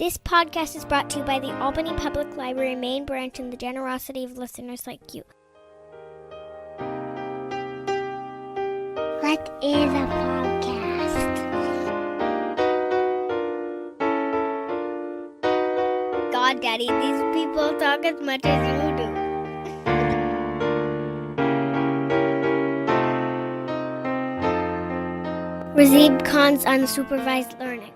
This podcast is brought to you by the Albany Public Library main branch and the generosity of listeners like you. What is a podcast? God, Daddy, these people talk as much as you do. Razib Khan's Unsupervised Learning.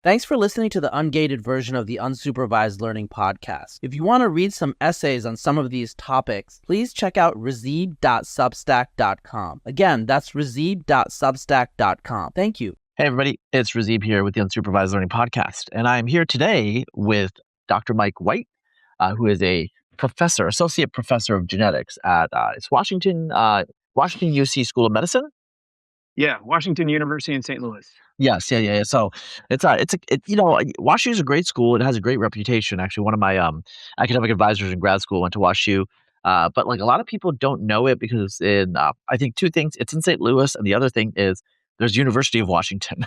Thanks for listening to the ungated version of the Unsupervised Learning podcast. If you want to read some essays on some of these topics, please check out razib.substack.com. Again, that's razib.substack.com. Thank you. Hey, everybody. It's Razib here with the Unsupervised Learning podcast. And I'm here today with Dr. Mike White, who is a associate professor of genetics at Washington UC School of Medicine. Yeah, Washington University in St. Louis. Yes, yeah. So WashU is a great school. It has a great reputation. Actually, one of my academic advisors in grad school went to WashU. But like a lot of people don't know it because I think two things. It's in St. Louis, and the other thing is there's University of Washington.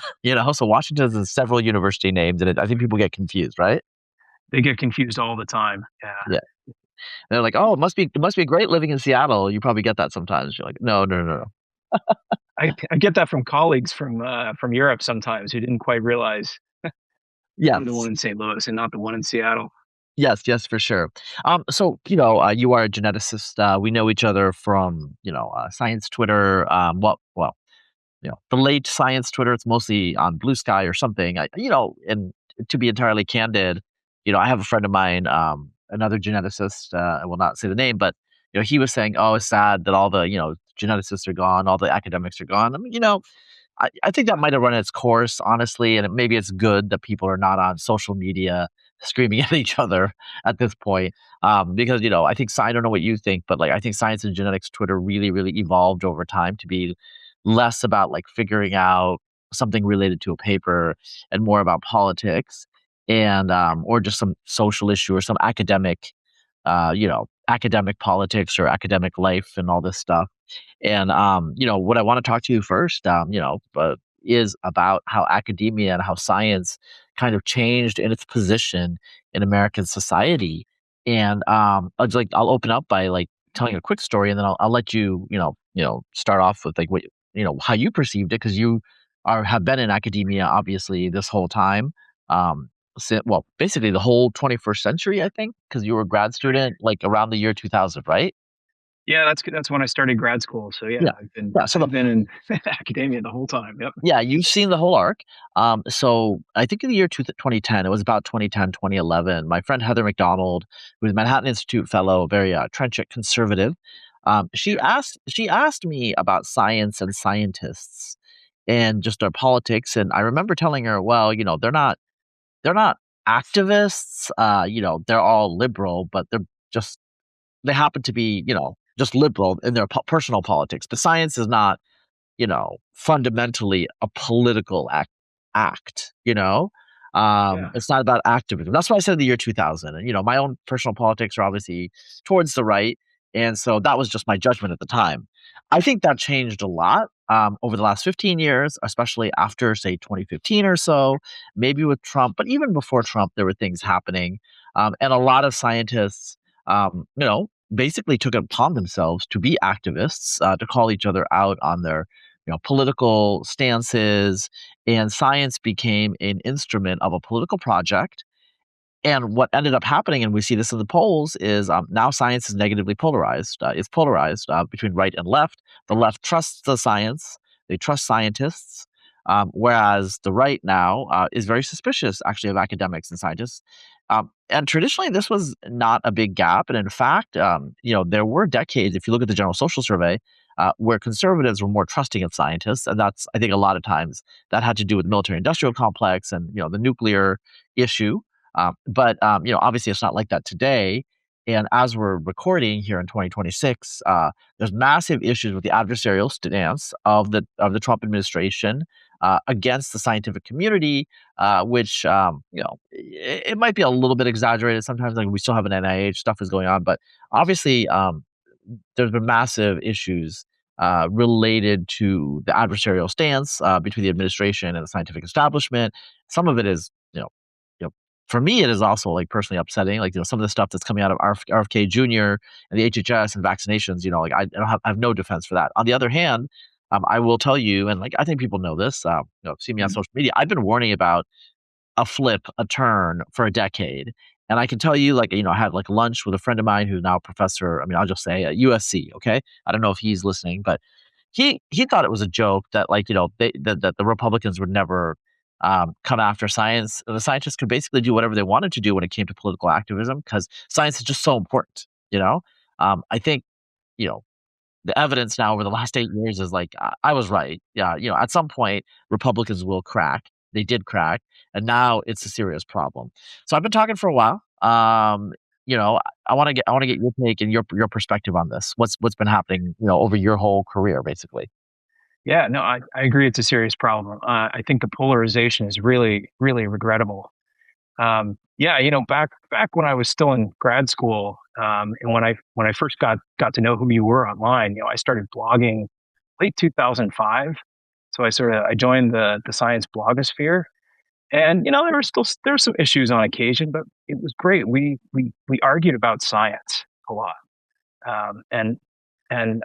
So Washington has several university names, and I think people get confused, right? They get confused all the time. Yeah. They're like, oh, it must be great living in Seattle. You probably get that sometimes. You're like, no. I get that from colleagues from Europe sometimes who didn't quite realize I'm the one in St. Louis and not the one in Seattle. Yes, for sure. So you are a geneticist. We know each other from science Twitter. The late science Twitter. It's mostly on Blue Sky or something. And to be entirely candid, I have a friend of mine, another geneticist. I will not say the name, but he was saying, "Oh, it's sad that all the geneticists are gone, all the academics are gone." I mean, I think that might have run its course, honestly, and maybe it's good that people are not on social media screaming at each other at this point, because I think I don't know what you think, but I think science and genetics Twitter really, really evolved over time to be less about figuring out something related to a paper and more about politics and or just some social issue or some academic politics or academic life and all this stuff. And, what I want to talk to you first, is about how academia and how science kind of changed in its position in American society. And I'll open up by telling a quick story, and then I'll let you, start off with what, how you perceived it, because you have been in academia, obviously, this whole time. Basically the whole 21st century, I think, because you were a grad student around the year 2000, right? Yeah, that's when I started grad school. So I've been in academia the whole time. Yep. Yeah, you've seen the whole arc. So I think in the year 2010, it was about 2010, 2011, my friend Heather McDonald, who was a Manhattan Institute fellow, very trenchant conservative, she asked me about science and scientists and just our politics. And I remember telling her, well, they're not activists. They're all liberal, but they happen to be, just liberal in their personal politics. The science is not, fundamentally a political act. It's not about activism. That's why I said the year 2000. And, my own personal politics are obviously towards the right. And so that was just my judgment at the time. I think that changed a lot over the last 15 years, especially after, say, 2015 or so, maybe with Trump. But even before Trump, there were things happening. And a lot of scientists, basically took it upon themselves to be activists, to call each other out on their political stances. And science became an instrument of a political project. And what ended up happening, and we see this in the polls, is now science is negatively polarized. It's polarized between right and left. The left trusts the science. They trust scientists. Whereas the right now is very suspicious, actually, of academics and scientists. And traditionally, this was not a big gap. And in fact, there were decades, if you look at the General Social Survey, where conservatives were more trusting of scientists. And that's, I think, a lot of times that had to do with the military-industrial complex and, the nuclear issue. But obviously, it's not like that today. And as we're recording here in 2026, there's massive issues with the adversarial stance of the Trump administration against the scientific community, which it might be a little bit exaggerated sometimes. We still have an NIH, stuff is going on, but obviously there's been massive issues related to the adversarial stance between the administration and the scientific establishment. Some of it is for me, it is also like personally upsetting. Like, some of the stuff that's coming out of RFK Jr. and the HHS and vaccinations, like I have no defense for that. On the other hand, I will tell you, and like I think people know this, see me on social media, I've been warning about a flip, a turn for a decade. And I can tell you, like, I had like lunch with a friend of mine who's now a professor. I mean, I'll just say at USC. Okay. I don't know if he's listening, but he thought it was a joke that, like, that the Republicans would never come after science. The scientists could basically do whatever they wanted to do when it came to political activism, because science is just so important. I think, the evidence now over the last 8 years is like, I was right. Yeah. At some point, Republicans will crack. They did crack, and now it's a serious problem. So I've been talking for a while. I want to get your take and your perspective on this. What's been happening, over your whole career, basically. Yeah, no, I agree. It's a serious problem. I think the polarization is really, really regrettable. Back when I was still in grad school, and when I first got to know who you were online, I started blogging late 2005. So I joined the science blogosphere, and there were some issues on occasion, but it was great. We argued about science a lot, and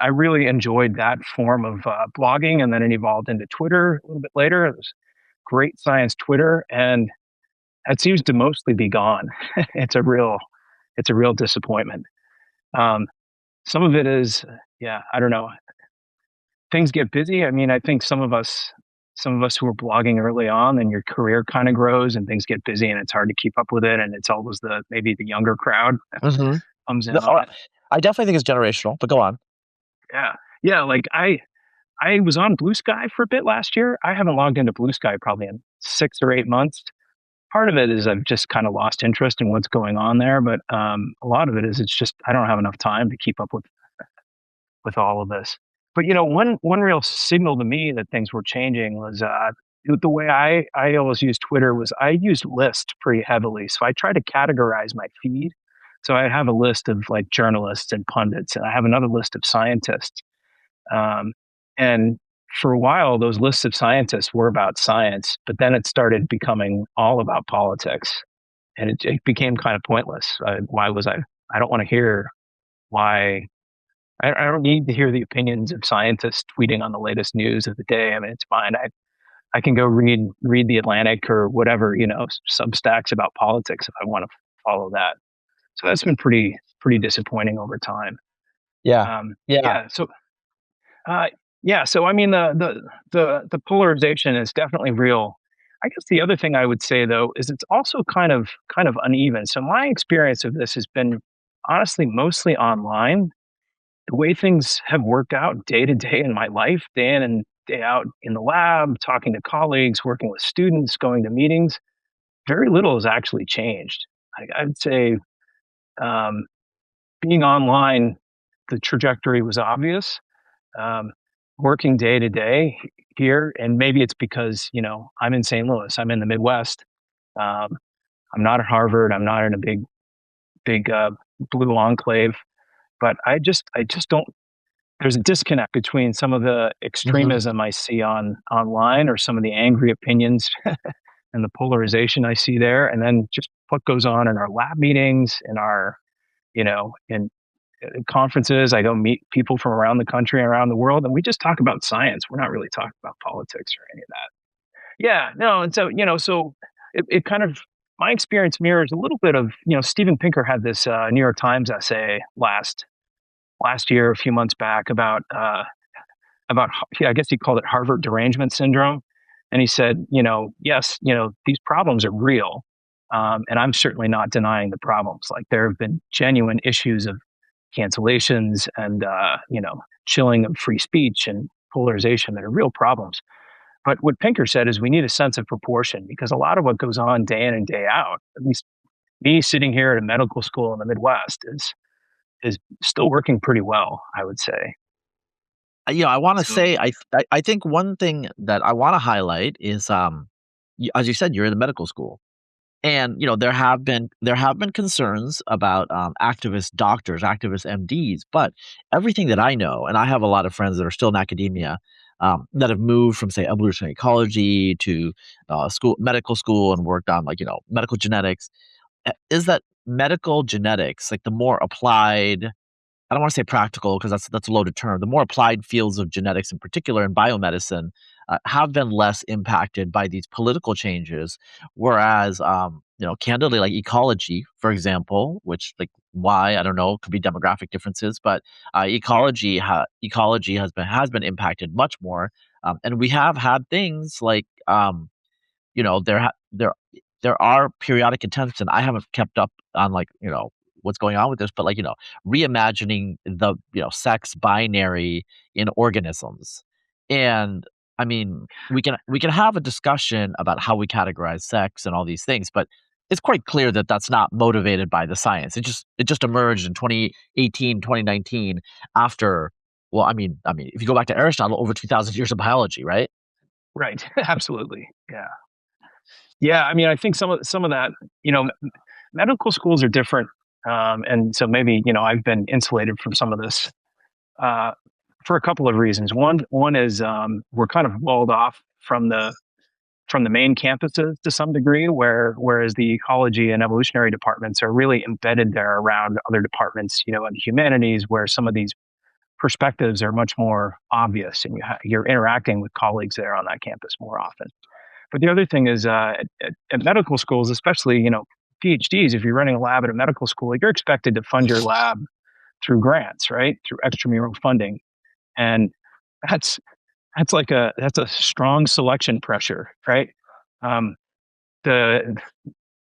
I really enjoyed that form of blogging. And then it evolved into Twitter a little bit later. It was great science Twitter, and it seems to mostly be gone. It's a real disappointment. Some of it is, I don't know. Things get busy. I mean, I think some of us who are blogging early on, and your career kind of grows and things get busy and it's hard to keep up with it. And it's always maybe the younger crowd that comes in. No, I definitely think it's generational, but go on. Yeah. Yeah. Like I was on Blue Sky for a bit last year. I haven't logged into Blue Sky probably in 6 or 8 months. Part of it is I've just kind of lost interest in what's going on there. But a lot of it is it's just I don't have enough time to keep up with all of this. But one real signal to me that things were changing was the way I always used Twitter was I used lists pretty heavily. So I try to categorize my feed. So I have a list of like journalists and pundits, and I have another list of scientists. And for a while, those lists of scientists were about science, but then it started becoming all about politics, and it became kind of pointless. Why was I don't want to hear why. I don't need to hear the opinions of scientists tweeting on the latest news of the day. I mean, it's fine. I can go read the Atlantic or whatever, Substacks about politics if I want to follow that. So that's been pretty disappointing over time. Yeah. So I mean, the polarization is definitely real. I guess the other thing I would say though is it's also kind of uneven. So my experience of this has been honestly mostly online. The way things have worked out day to day in my life, day in and day out in the lab, talking to colleagues, working with students, going to meetings, very little has actually changed. I'd say being online, the trajectory was obvious. Working day to day here, and maybe it's because, I'm in St. Louis, I'm in the Midwest. I'm not at Harvard, I'm not in a big blue enclave. But I just don't. There's a disconnect between some of the extremism I see online, or some of the angry opinions and the polarization I see there, and then just what goes on in our lab meetings, in our, in conferences. I go meet people from around the country, around the world, and we just talk about science. We're not really talking about politics or any of that. Yeah, no, and so it kind of. My experience mirrors a little bit of, Steven Pinker had this New York Times essay last year, a few months back about I guess he called it Harvard derangement syndrome. And he said, yes, these problems are real. And I'm certainly not denying the problems. Like there have been genuine issues of cancellations and, chilling of free speech and polarization that are real problems. But what Pinker said is we need a sense of proportion, because a lot of what goes on day in and day out, at least me sitting here at a medical school in the Midwest, is still working pretty well, I would say. I want to say, I think one thing that I want to highlight is, as you said, you're in the medical school, and there have been concerns about activist doctors, activist MDs, but everything that I know, and I have a lot of friends that are still in academia, that have moved from, say, evolutionary ecology to medical school and worked on medical genetics, is that medical genetics, like the more applied, I don't want to say practical because that's a loaded term. The more applied fields of genetics, in particular in biomedicine, have been less impacted by these political changes. Whereas, candidly, like ecology, for example, which why I don't know, could be demographic differences, but ecology has been impacted much more, and we have had things like there are periodic attempts, and I haven't kept up on what's going on with this, but reimagining the sex binary in organisms. And I mean, we can have a discussion about how we categorize sex and all these things, but it's quite clear that that's not motivated by the science. It just emerged in 2018, 2019 after, well, I mean, if you go back to Aristotle, over 2,000 years of biology, right? Right. Absolutely. Yeah. Yeah. I mean, I think some of that, medical schools are different. And so maybe, I've been insulated from some of this for a couple of reasons. One is we're kind of walled off from the main campuses to some degree, whereas the ecology and evolutionary departments are really embedded there around other departments, in the humanities, where some of these perspectives are much more obvious, and you're interacting with colleagues there on that campus more often. But the other thing is at medical schools, especially, PhDs, if you're running a lab at a medical school, you're expected to fund your lab through grants, right? Through extramural funding. And that's a strong selection pressure, right?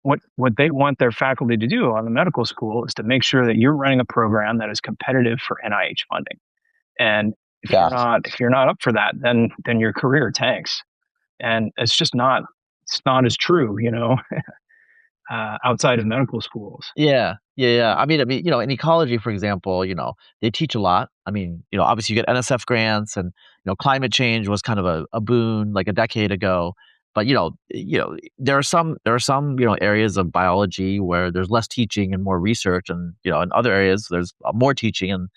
What they want their faculty to do on the medical school is to make sure that you're running a program that is competitive for NIH funding. And if you're not up for that, then your career tanks. And it's not as true, outside of medical schools. Yeah. I mean, in ecology, for example, they teach a lot. I mean, obviously you get NSF grants, and climate change was kind of a boon like a decade ago. But there are some areas of biology where there's less teaching and more research, and in other areas there's more teaching and,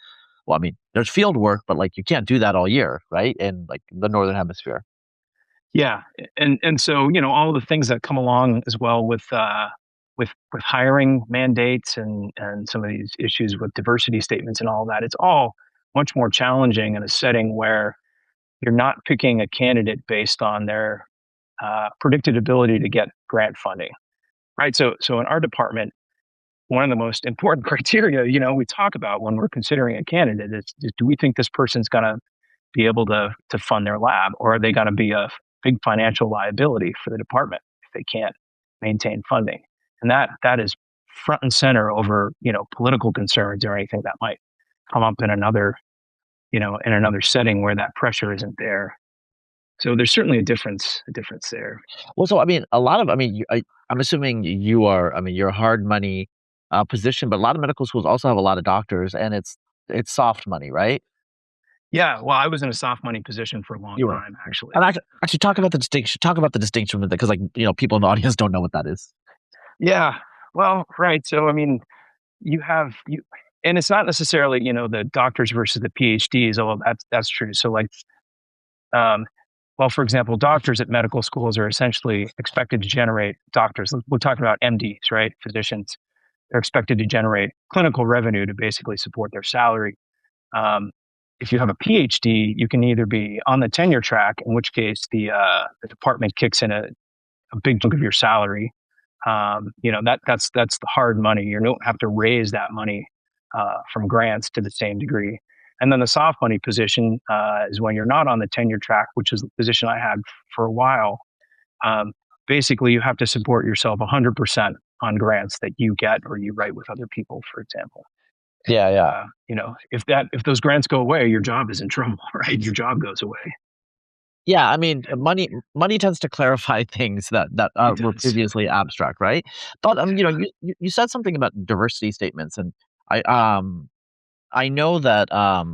well, I mean, there's field work, but you can't do that all year, right? In the northern hemisphere. Yeah, and so all the things that come along as well with hiring mandates and some of these issues with diversity statements and all that, it's all much more challenging in a setting where you're not picking a candidate based on their predicted ability to get grant funding, right? So in our department, one of the most important criteria, we talk about when we're considering a candidate is do we think this person's going to be able to fund their lab, or are they going to be a big financial liability for the department if they can't maintain funding? And that is front and center over, political concerns or anything that might come up in another setting where that pressure isn't there. So there's certainly a difference there. Well, so I mean, I'm assuming you're a hard money position, but a lot of medical schools also have a lot of doctors, and it's soft money, right? Yeah, well, I was in a soft money position for a long time, actually. And actually, talk about the distinction with it, because people in the audience don't know what that is. Yeah, well, right. So I mean, and it's not necessarily the doctors versus the PhDs, although that's true. So well, for example, doctors at medical schools are essentially expected to generate doctors. We're talking about MDs, right? Physicians. They're expected to generate clinical revenue to basically support their salary. If you have a PhD, you can either be on the tenure track, in which case the department kicks in a big chunk of your salary. That's the hard money. You don't have to raise that money from grants to the same degree. And then the soft money position is when you're not on the tenure track, which is the position I had for a while. Basically, you have to support yourself 100% on grants that you get or you write with other people, for example. Yeah. If those grants go away, your job is in trouble, right? Your job goes away. Yeah, I mean, money tends to clarify things that were previously abstract, right? But you said something about diversity statements, and I know that I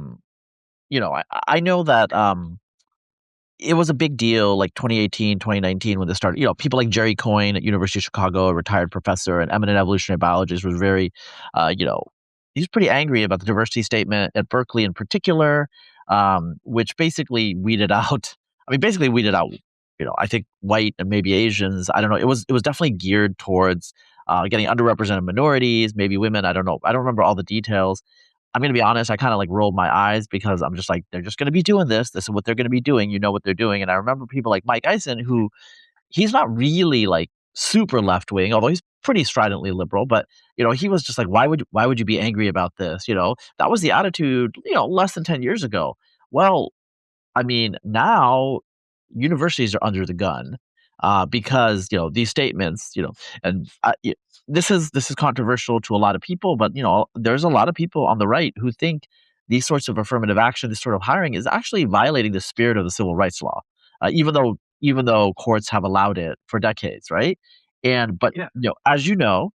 know that it was a big deal, like 2018, 2019, when this started. People like Jerry Coyne at University of Chicago, a retired professor and eminent evolutionary biologist, was very, he was pretty angry about the diversity statement at Berkeley in particular. which basically weeded out. I mean, basically weeded out. I think white and maybe Asians. I don't know. It was definitely geared towards getting underrepresented minorities, maybe women. I don't know. I don't remember all the details. I'm going to be honest. I kind of like rolled my eyes because I'm just like, they're just going to be doing this. This is what they're going to be doing. You know what they're doing. And I remember people like Mike Eisen, who he's not really like super left wing, although he's pretty stridently liberal. But he was just like, why would you be angry about this? That was the attitude, less than 10 years ago. Well, I mean, now universities are under the gun because these statements, and this is controversial to a lot of people, but there's a lot of people on the right who think these sorts of affirmative action, this sort of hiring, is actually violating the spirit of the civil rights law, even though courts have allowed it for decades, right? But as the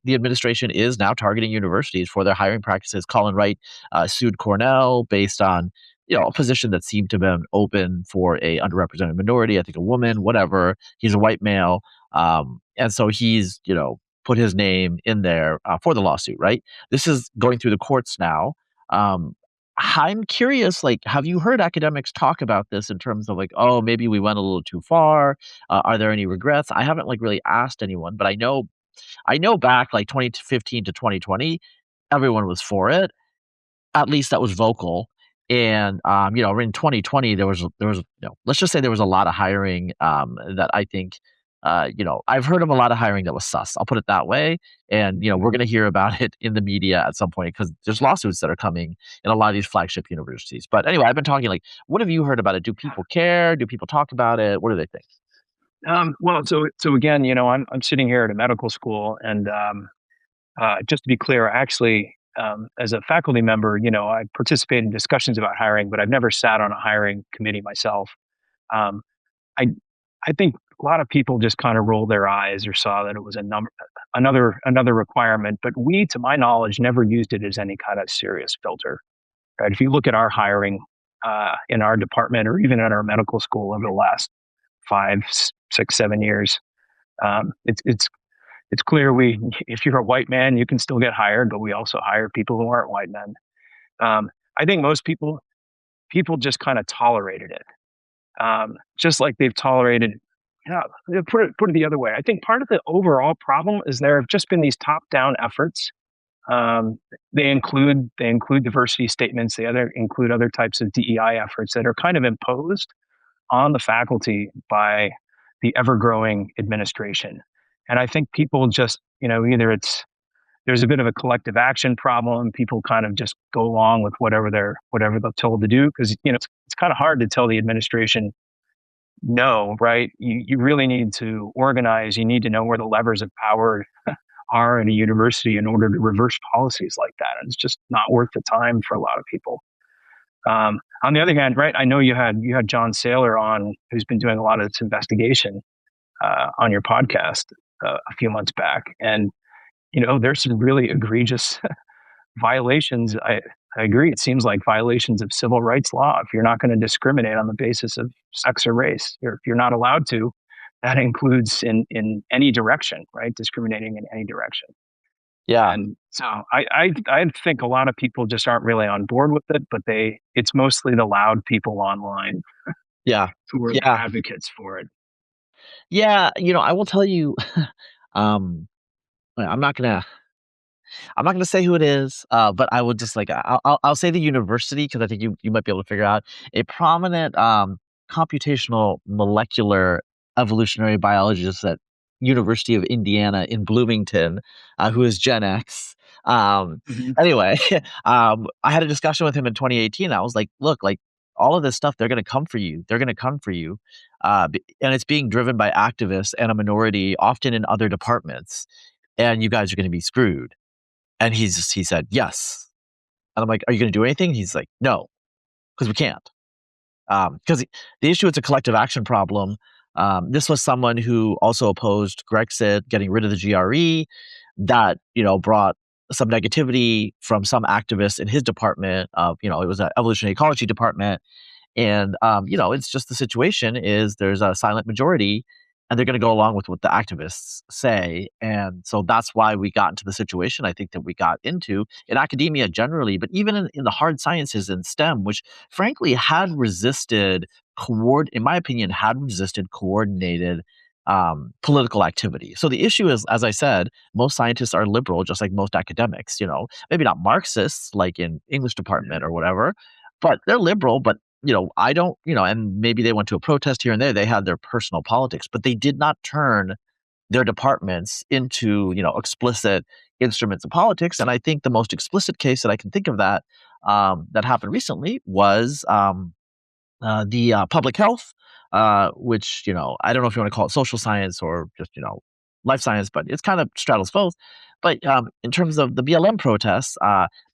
administration is now targeting universities for their hiring practices. Colin Wright sued Cornell based on a position that seemed to have been open for a underrepresented minority, I think a woman, whatever. He's a white male. And so he's, put his name in there for the lawsuit, right? This is going through the courts now. I'm curious, like, have you heard academics talk about this in terms of like, oh, maybe we went a little too far? Are there any regrets? I haven't like really asked anyone, but I know back like 2015 to 2020, everyone was for it. At least that was vocal. And in 2020 there was let's just say there was a lot of hiring that I think I've heard of a lot of hiring that was sus. I'll put it that way. And we're going to hear about it in the media at some point because there's lawsuits that are coming in a lot of these flagship universities. But anyway, I've been talking like, what have you heard about it? Do people care? Do people talk about it? What do they think? Well, so again, I'm sitting here at a medical school, and just to be clear, actually, as a faculty member, I participate in discussions about hiring, but I've never sat on a hiring committee myself. I I think a lot of people just kind of rolled their eyes or saw that it was another requirement, but we, to my knowledge, never used it as any kind of serious filter. Right? If you look at our hiring in our department or even at our medical school over the last 5, 6, 7 years, it's clear if you're a white man, you can still get hired, but we also hire people who aren't white men. I think most people just kind of tolerated it. Just like they've tolerated, put it the other way. I think part of the overall problem is there have just been these top-down efforts. They include diversity statements. They include other types of DEI efforts that are kind of imposed on the faculty by the ever-growing administration. And I think people just, either there's a bit of a collective action problem. People kind of just go along with whatever they're told to do because it's kind of hard to tell the administration no, right? You really need to organize. You need to know where the levers of power are in a university in order to reverse policies like that. And it's just not worth the time for a lot of people. On the other hand, right? I know you had John Saylor on, who's been doing a lot of this investigation on your podcast a few months back, and there's some really egregious violations. I agree. It seems like violations of civil rights law. If you're not going to discriminate on the basis of sex or race, or if you're not allowed to, that includes in any direction, right? Discriminating in any direction. Yeah. And so I think a lot of people just aren't really on board with it, but it's mostly the loud people online. Yeah. Who are the advocates for it. Yeah. I will tell you, I'm not gonna say who it is, but I would just I'll say the university because I think you might be able to figure out a prominent computational molecular evolutionary biologist at University of Indiana in Bloomington, who is Gen X. Anyway, I had a discussion with him in 2018. I was like, look, like all of this stuff, they're going to come for you. They're going to come for you. And it's being driven by activists and a minority, often in other departments. And you guys are going to be screwed. And he said, yes. And I'm like, are you going to do anything? He's like, no, because we can't. Because the issue, it's a collective action problem. This was someone who also opposed Grexit, getting rid of the GRE, that, brought some negativity from some activists in his department of, it was an evolutionary ecology department. And, it's just the situation is there's a silent majority and they're going to go along with what the activists say. And so that's why we got into the situation I think that we got into in academia generally, but even in the hard sciences and STEM, which frankly had resisted in my opinion, had resisted coordinated political activity. So the issue is, as I said, most scientists are liberal, just like most academics, maybe not Marxists like in English department or whatever, but they're liberal. But I don't, and maybe they went to a protest here and there. They had their personal politics, but they did not turn their departments into, explicit instruments of politics. And I think the most explicit case that I can think of that happened recently was the public health, which, I don't know if you want to call it social science or just, life science, but it's kind of straddles both. But in terms of the BLM protests,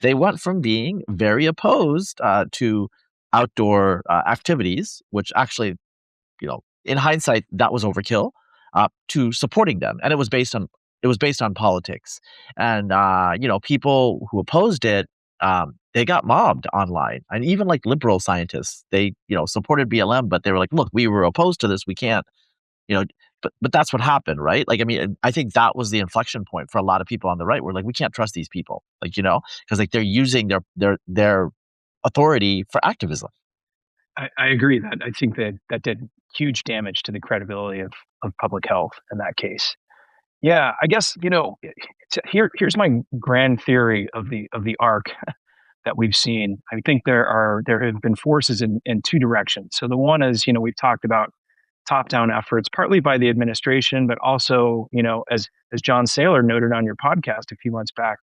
they went from being very opposed to outdoor activities, which actually, in hindsight, that was overkill, to supporting them, and it was based on politics, and people who opposed it, they got mobbed online, and even like liberal scientists, they supported BLM, but they were like, look, we were opposed to this, we can't, but that's what happened, right? Like, I mean, I think that was the inflection point for a lot of people on the right. We're like, we can't trust these people, because like they're using their authority for activism. I agree that I think that did huge damage to the credibility of public health in that case. Yeah, I guess here's my grand theory of the arc that we've seen. I think there have been forces in two directions. So the one is, we've talked about top-down efforts, partly by the administration, but also, as John Saylor noted on your podcast a few months back,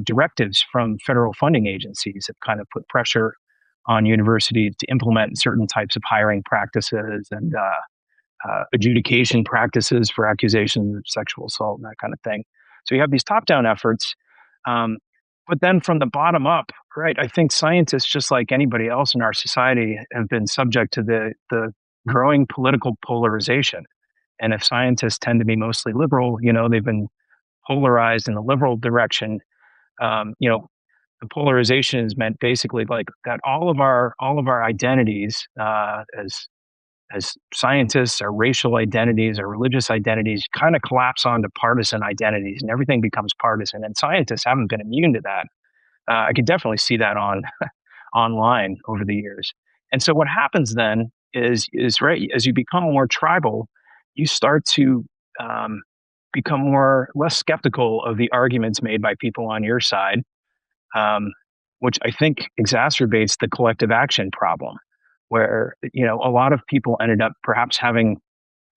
directives from federal funding agencies have kind of put pressure on universities to implement certain types of hiring practices and adjudication practices for accusations of sexual assault and that kind of thing. So you have these top-down efforts, but then from the bottom up, right? I think scientists, just like anybody else in our society, have been subject to the growing political polarization. And if scientists tend to be mostly liberal, they've been polarized in the liberal direction. The polarization has meant basically like that all of our identities as scientists, our racial identities, our religious identities kind of collapse onto partisan identities, and everything becomes partisan. And scientists haven't been immune to that. I could definitely see that online over the years. And so what happens then is right, as you become more tribal, you start to become less skeptical of the arguments made by people on your side, which I think exacerbates the collective action problem, where a lot of people ended up perhaps having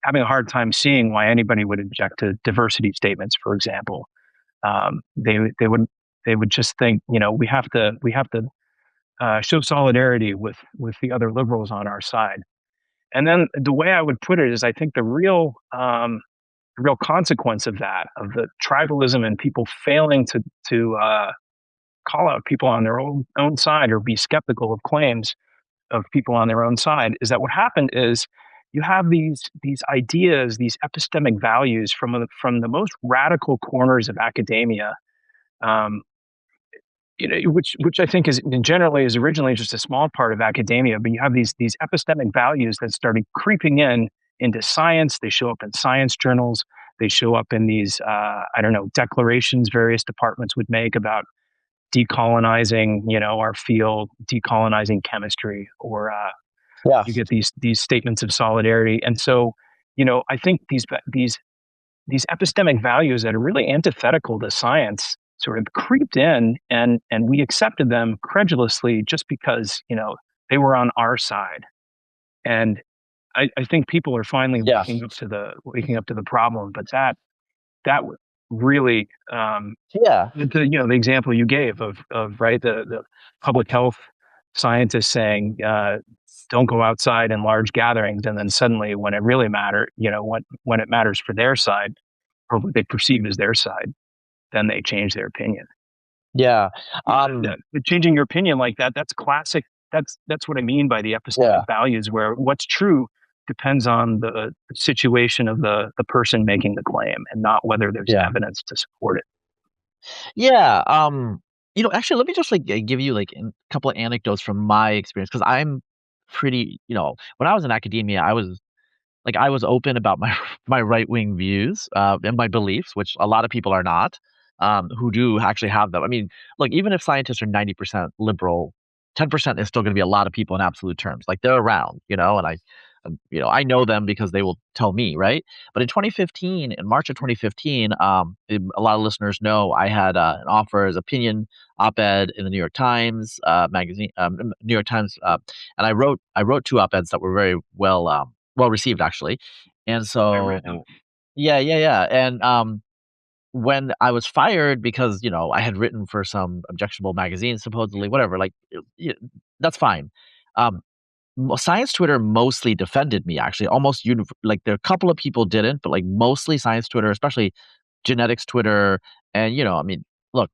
a hard time seeing why anybody would object to diversity statements, for example. They would just think, we have to show solidarity with the other liberals on our side. And then the way I would put it is, I think the real consequence of that, of the tribalism and people failing to call out people on their own side or be skeptical of claims of people on their own side, is that what happened is you have these ideas, these epistemic values from the most radical corners of academia, which I think is generally is originally just a small part of academia, but you have these epistemic values that started creeping into science. They show up in science journals. They show up in these declarations various departments would make about decolonizing, our field, decolonizing chemistry, or you get these statements of solidarity. And so, I think these epistemic values that are really antithetical to science sort of creeped in, and we accepted them credulously just because they were on our side. And I think people are finally waking up to the problem, but that really the example you gave of right, the public health scientists saying don't go outside in large gatherings, and then suddenly when it really matters, when it matters for their side or what they perceive as their side, then they change their opinion. Changing your opinion like that's classic. That's what I mean by the epistemic values, where what's true depends on the situation of the person making the claim, and not whether there's evidence to support it. Actually, let me just give you a couple of anecdotes from my experience, because I'm pretty, when I was in academia, I was like I was open about my my right wing views and my beliefs, which a lot of people are not, who do actually have them. I mean, look, even if scientists are 90% liberal, 10% is still going to be a lot of people in absolute terms. Like they're around, and I know them because they will tell me, right? But in 2015, in March of 2015, a lot of listeners know I had an offer as opinion op-ed in the New York Times magazine, New York Times, and I wrote two op-eds that were very well received actually, and I read them. so yeah, and when I was fired because I had written for some objectionable magazines supposedly, whatever, like that's fine. Um, Science Twitter mostly defended me, actually, almost like there are a couple of people didn't, but like mostly Science Twitter, especially genetics Twitter, and I mean, look,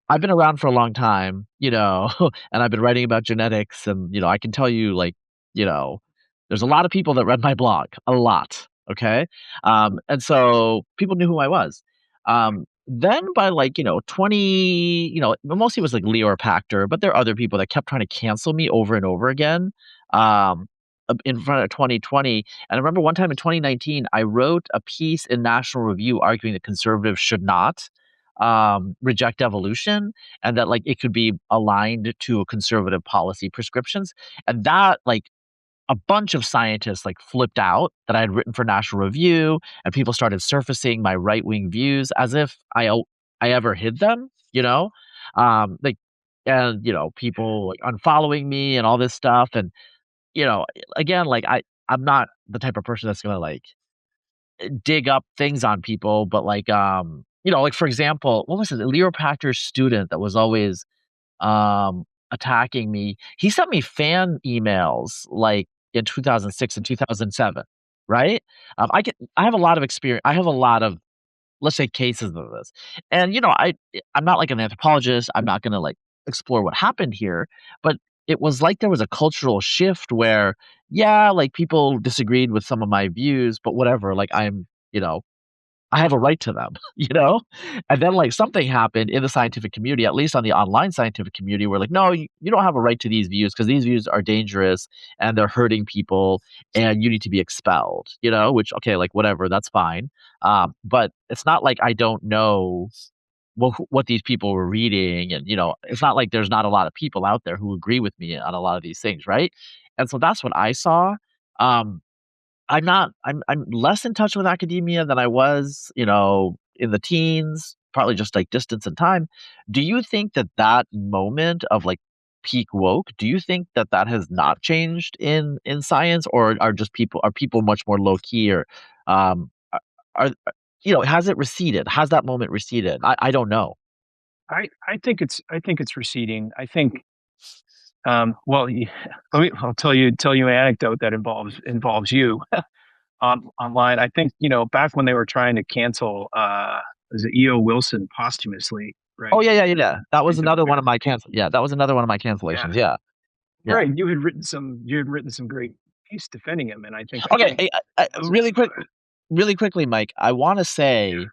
I've been around for a long time, and I've been writing about genetics, and I can tell you, like, you know, there's a lot of people that read my blog, a lot, okay, and so people knew who I was. Then by like 20, mostly it was like Leor Pachter, but there are other people that kept trying to cancel me over and over again. Um, in front of 2020, and I remember one time in 2019, I wrote a piece in National Review arguing that conservatives should not reject evolution and that like it could be aligned to conservative policy prescriptions. And that like a bunch of scientists like flipped out that I had written for National Review, and people started surfacing my right wing views as if I ever hid them, like, and people like unfollowing me and all this stuff. And you know again, like I'm not the type of person that's gonna like dig up things on people, but like like for example, what was it? Leo Pachter's student that was always attacking me. He sent me fan emails like in 2006 and 2007, right? I have a lot of experience. I have a lot of, let's say, cases of this. And I'm not like an anthropologist. I'm not going to like explore what happened here, but it was like there was a cultural shift where yeah, like people disagreed with some of my views, but whatever, like I have a right to them, you know? And then like something happened in the scientific community, at least on the online scientific community, where like, no, you don't have a right to these views because these views are dangerous and they're hurting people and you need to be expelled, which, okay, like whatever, that's fine. But it's not like I don't know what these people were reading. And, it's not like there's not a lot of people out there who agree with me on a lot of these things. Right. And so that's what I saw. Um, I'm less in touch with academia than I was, in the teens, partly just like distance and time. Do you think that that moment of like peak woke, do you think that that has not changed in science, or are people much more low key, or are has it receded? Has that moment receded? I don't know. I think it's receding. I think well, I'll tell you an anecdote that involves you online. I think back when they were trying to cancel was it E.O. Wilson posthumously, Oh right? yeah. That was Into the another one fair. of my that was another one of my Yeah, cancellations. Yeah. Yeah. right. You had written some great piece defending him, and I Okay, think that was really quickly, Mike, I want to say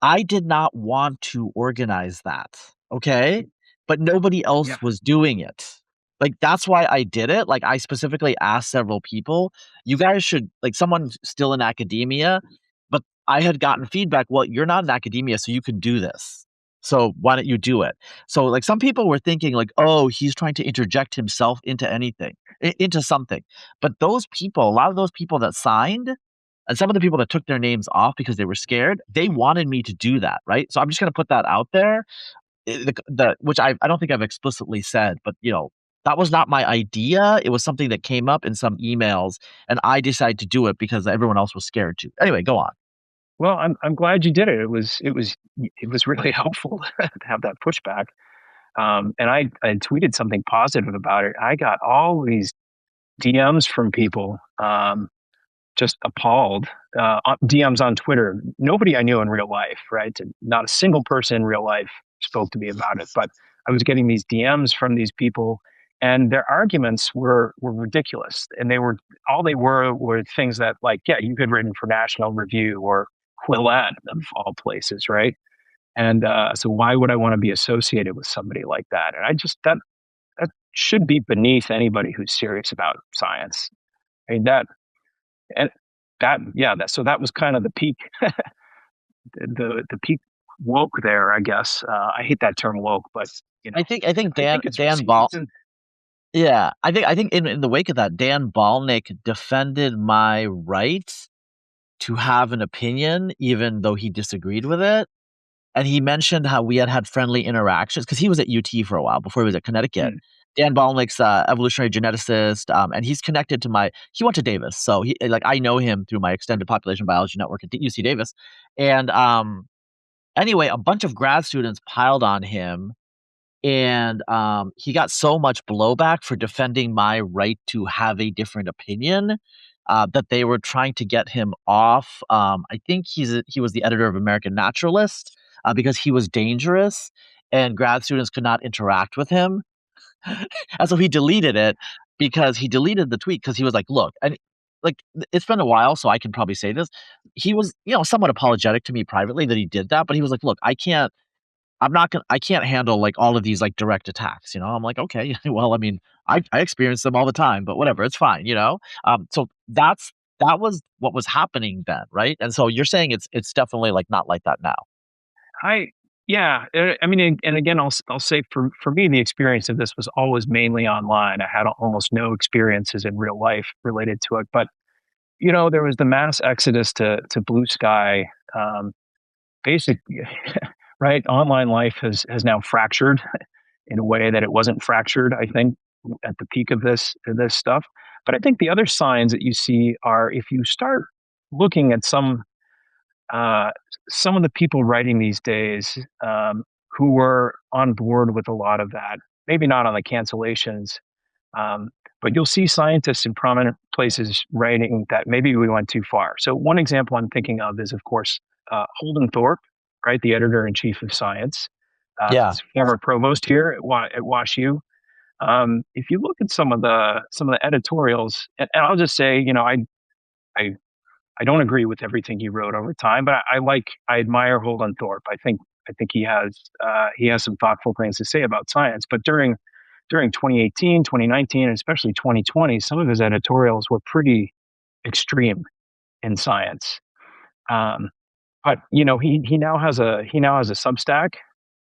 I did not want to organize that, okay? But nobody yeah. else was doing it. Like, that's why I did it. Like, I specifically asked several people, you guys should, like, someone still in academia, but I had gotten feedback, well, you're not in academia, so you can do this. So why don't you do it? So, like, some people were thinking, like, oh, he's trying to interject himself into anything, into something. But those people, a lot of those people that signed, and some of the people that took their names off because they were scared, they wanted me to do that, right? So I'm just gonna put that out there, which I don't think I've explicitly said, but, that was not my idea. It was something that came up in some emails, and I decided to do it because everyone else was scared to. Anyway, go on. Well, I'm glad you did it. It was really helpful to have that pushback. And I tweeted something positive about it. I got all these DMs from people, just appalled. DMs on Twitter. Nobody I knew in real life, right? Not a single person in real life spoke to me about it. But I was getting these DMs from these people, and their arguments were ridiculous. And they were things that, like, yeah, you could written for National Review or Quillette of all places, right? And so why would I want to be associated with somebody like that? And that should be beneath anybody who's serious about science. I mean that, and so that was kind of the peak, the peak woke there, I guess. I hate that term woke, but I think Dan it's Dan Ball. Yeah, I think in the wake of that, Dan Balnick defended my right to have an opinion, even though he disagreed with it. And he mentioned how we had friendly interactions because he was at UT for a while before he was at Connecticut. Dan Balnick's evolutionary geneticist, and he's connected to he went to Davis. So I know him through my extended population biology network at UC Davis. And anyway, a bunch of grad students piled on him, and he got so much blowback for defending my right to have a different opinion that they were trying to get him off. I think he was the editor of American Naturalist because he was dangerous and grad students could not interact with him. And so he deleted it because he deleted the tweet because he was like, look, and it's been a while, so I can probably say this. He was, somewhat apologetic to me privately that he did that, but he was like, look, I can't handle all of these direct attacks. I'm like, okay, well, I mean, I experience them all the time, but whatever, it's fine, So that was what was happening then, right? And so you're saying it's definitely not like that now. Yeah, I mean, and again, I'll say for me, the experience of this was always mainly online. I had almost no experiences in real life related to it, but there was the mass exodus to blue sky. Basically, right? Online life has now fractured in a way that it wasn't fractured, I think, at the peak of this stuff. But I think the other signs that you see are if you start looking at some of the people writing these days who were on board with a lot of that, maybe not on the cancellations, but you'll see scientists in prominent places writing that maybe we went too far. So one example I'm thinking of is, of course, Holden Thorpe, right, the editor-in-chief of Science, former provost here at WashU. If you look at some of the editorials, and I'll just say, I don't agree with everything he wrote over time, but I admire Holden Thorpe. I think he has some thoughtful things to say about science. But during 2018, 2019, and especially 2020, some of his editorials were pretty extreme in science. But he now has a Substack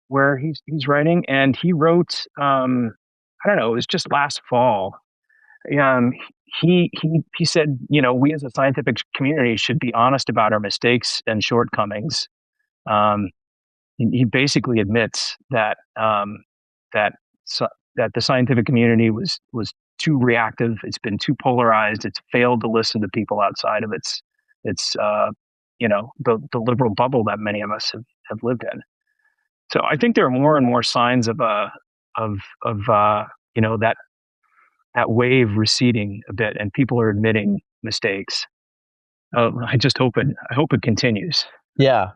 where he's writing, and he wrote I don't know, it was just last fall. He said, we as a scientific community should be honest about our mistakes and shortcomings. He basically admits that that the scientific community was too reactive. It's been too polarized. It's failed to listen to people outside of its the liberal bubble that many of us have lived in. So I think there are more and more signs of that wave receding a bit, and people are admitting mistakes. I hope it continues. Yeah,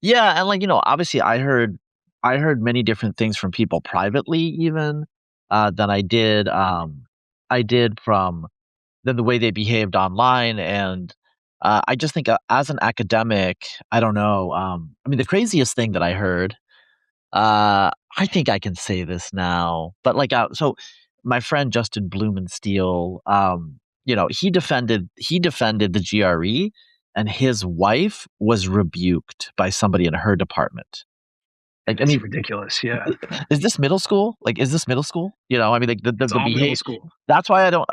and obviously, I heard many different things from people privately, even than I did from the way they behaved online, and I just think as an academic, I don't know. I mean, the craziest thing that I heard. I think I can say this now, but so my friend Justin Blumensteel, he defended the GRE, and his wife was rebuked by somebody in her department. That's ridiculous. Yeah. Is this middle school? Is this middle school? I mean, the middle school. That's why I don't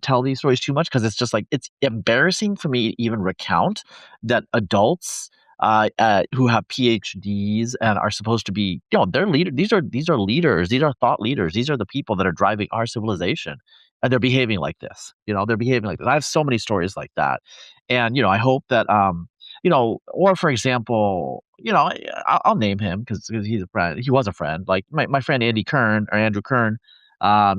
tell these stories too much, because it's just it's embarrassing for me to even recount that adults who have PhDs and are supposed to be, they're leaders. These are leaders. These are thought leaders. These are the people that are driving our civilization, and they're behaving like this. They're behaving like this. I have so many stories like that, and I hope that or for example, I'll name him because he's a friend. He was a friend. Like my friend Andrew Kern. Our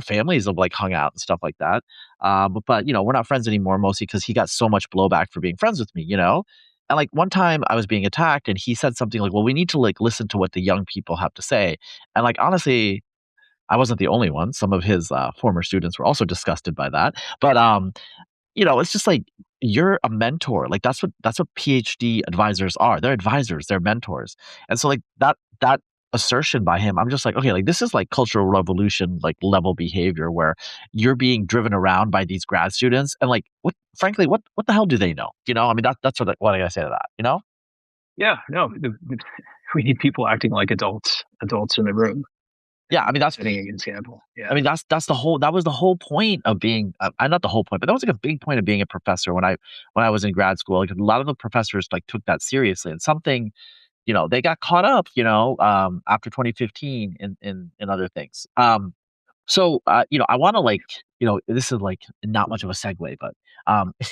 families have hung out and stuff like that. But we're not friends anymore, mostly because he got so much blowback for being friends with me, And one time I was being attacked, and he said something like, well, we need to listen to what the young people have to say. And honestly, I wasn't the only one. Some of his former students were also disgusted by that. But it's just you're a mentor. That's what PhD advisors are. They're advisors. They're mentors. And so that assertion by him, I'm just like, okay, like this is like cultural revolution, like level behavior where you're being driven around by these grad students, and like, frankly, what the hell do they know? I mean, that's what I gotta say to that. Yeah, no, we need people acting like adults in the room. Yeah, I mean that's setting an example. Yeah, I mean that was the whole point of being not the whole point, but that was like a big point of being a professor when I was in grad school. Like a lot of the professors like took that seriously, and something they got caught up after 2015 in other things. So, I want to this is like not much of a segue, but,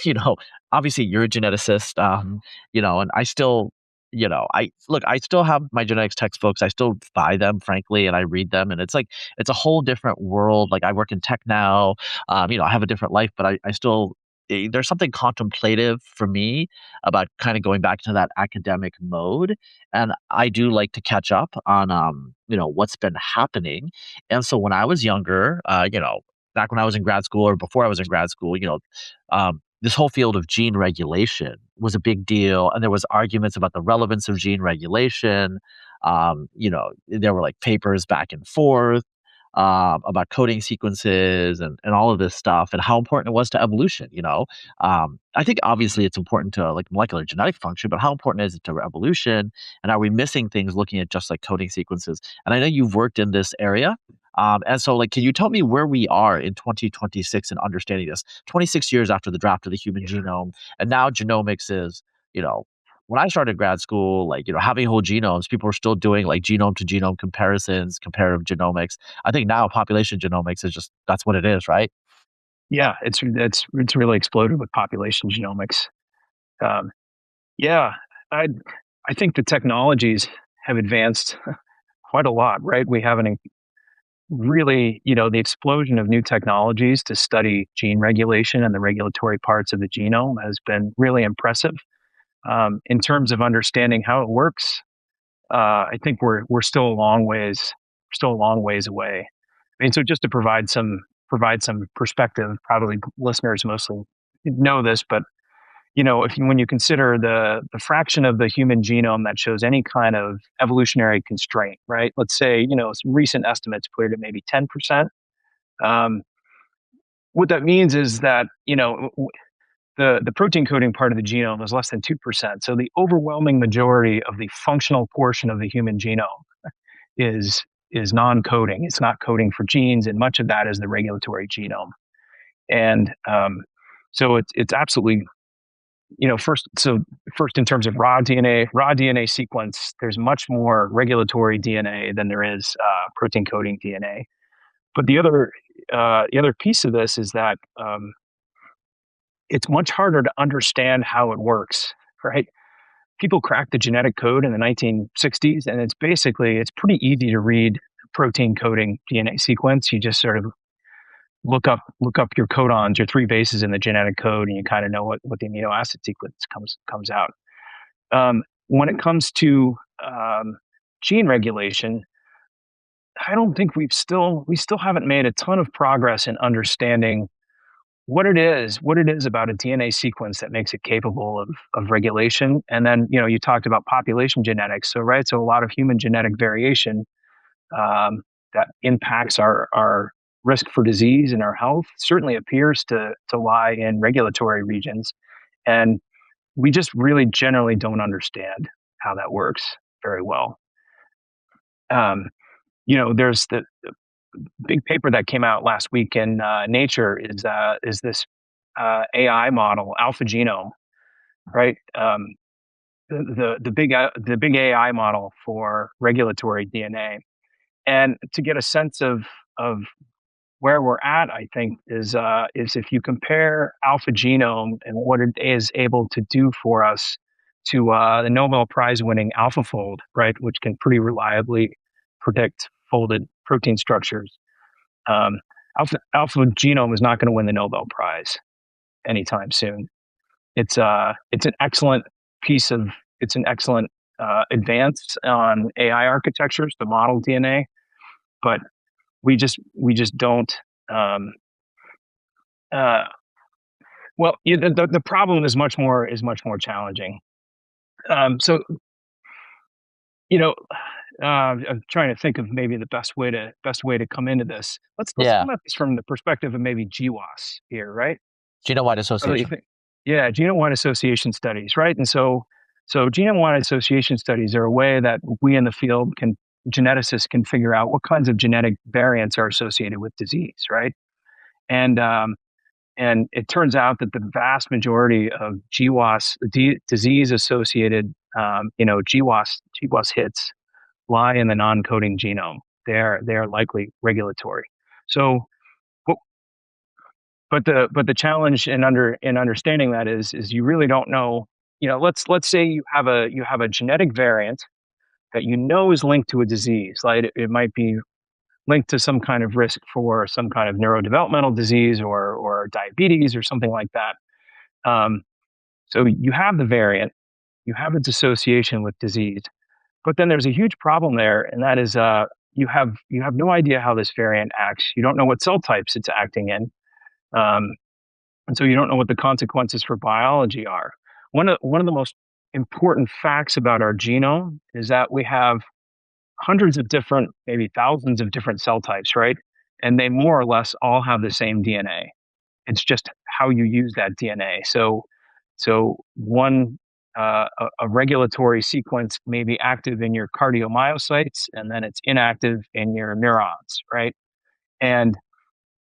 you know, obviously you're a geneticist, and I still, I still have my genetics textbooks. I still buy them, frankly, and I read them. And it's like, it's a whole different world. Like I work in tech now, I have a different life, but I still, there's something contemplative for me about kind of going back to that academic mode. And I do like to catch up on, what's been happening. And so when I was younger, back when I was in grad school or before I was in grad school, this whole field of gene regulation was a big deal. And there was arguments about the relevance of gene regulation. There were like papers back and forth about coding sequences and all of this stuff and how important it was to evolution. I think obviously it's important to like molecular genetic function, but how important is it to evolution? And are we missing things looking at just like coding sequences? And I know you've worked in this area. And so like, can you tell me where we are in 2026 in understanding this? 26 years after the draft of the human genome, and now genomics is, when I started grad school, like, having whole genomes, people were still doing like genome to genome comparisons, comparative genomics. I think now population genomics is just, that's what it is, right? yeah, it's really exploded with population genomics. Um, yeah, I I think the technologies have advanced quite a lot, right? We have really, the explosion of new technologies to study gene regulation and the regulatory parts of the genome has been really impressive. In terms of understanding how it works, I think we're still a long ways away. I mean, so just to provide some perspective, probably listeners mostly know this, but when you consider the fraction of the human genome that shows any kind of evolutionary constraint, right? Let's say some recent estimates put it at maybe 10%. Um, what that means is that the protein coding part of the genome is less than 2%. So the overwhelming majority of the functional portion of the human genome is non-coding. It's not coding for genes, and much of that is the regulatory genome. And so it's absolutely first in terms of raw DNA sequence, there's much more regulatory DNA than there is protein coding DNA. But the other piece of this is that it's much harder to understand how it works, right? People cracked the genetic code in the 1960s, and it's pretty easy to read protein coding DNA sequence. You just sort of look up your codons, your three bases in the genetic code, and you kind of know what the amino acid sequence comes out. When it comes to gene regulation, I don't think we still haven't made a ton of progress in understanding what it is about a DNA sequence that makes it capable of regulation. And then, you talked about population genetics. So, right. So a lot of human genetic variation that impacts our risk for disease and our health certainly appears to lie in regulatory regions. And we just really generally don't understand how that works very well. There's the big paper that came out last week in Nature is this AI model, Alpha Genome, right? The big AI model for regulatory DNA, and to get a sense of where we're at, I think is if you compare Alpha Genome and what it is able to do for us to the Nobel Prize winning AlphaFold, right, which can pretty reliably predict folded protein structures. Alpha Genome is not going to win the Nobel Prize anytime soon. It's an excellent advance on AI architectures to model DNA, but we just don't. The problem is much more challenging. So I'm trying to think of maybe the best way to come into this. Let's Yeah. come at this from the perspective of maybe GWAS here, right? Genome-wide So you association. think, yeah, genome-wide association studies, right? And so genome-wide association studies are a way that we in the field geneticists can figure out what kinds of genetic variants are associated with disease, right? And and it turns out that the vast majority of GWAS, disease-associated, GWAS hits lie in the non-coding genome. They are likely regulatory. So, but the challenge in understanding that is you really don't know. Let's say you have a genetic variant that is linked to a disease. Like it might be linked to some kind of risk for some kind of neurodevelopmental disease or diabetes or something like that. So you have the variant, you have its association with disease, but then there's a huge problem there, and that is you have no idea how this variant acts. You don't know what cell types it's acting in, and so you don't know what the consequences for biology are. One of the most important facts about our genome is that we have hundreds of different, maybe thousands of different cell types, right? And they more or less all have the same DNA. It's just how you use that DNA. So one a regulatory sequence may be active in your cardiomyocytes, and then it's inactive in your neurons, right? And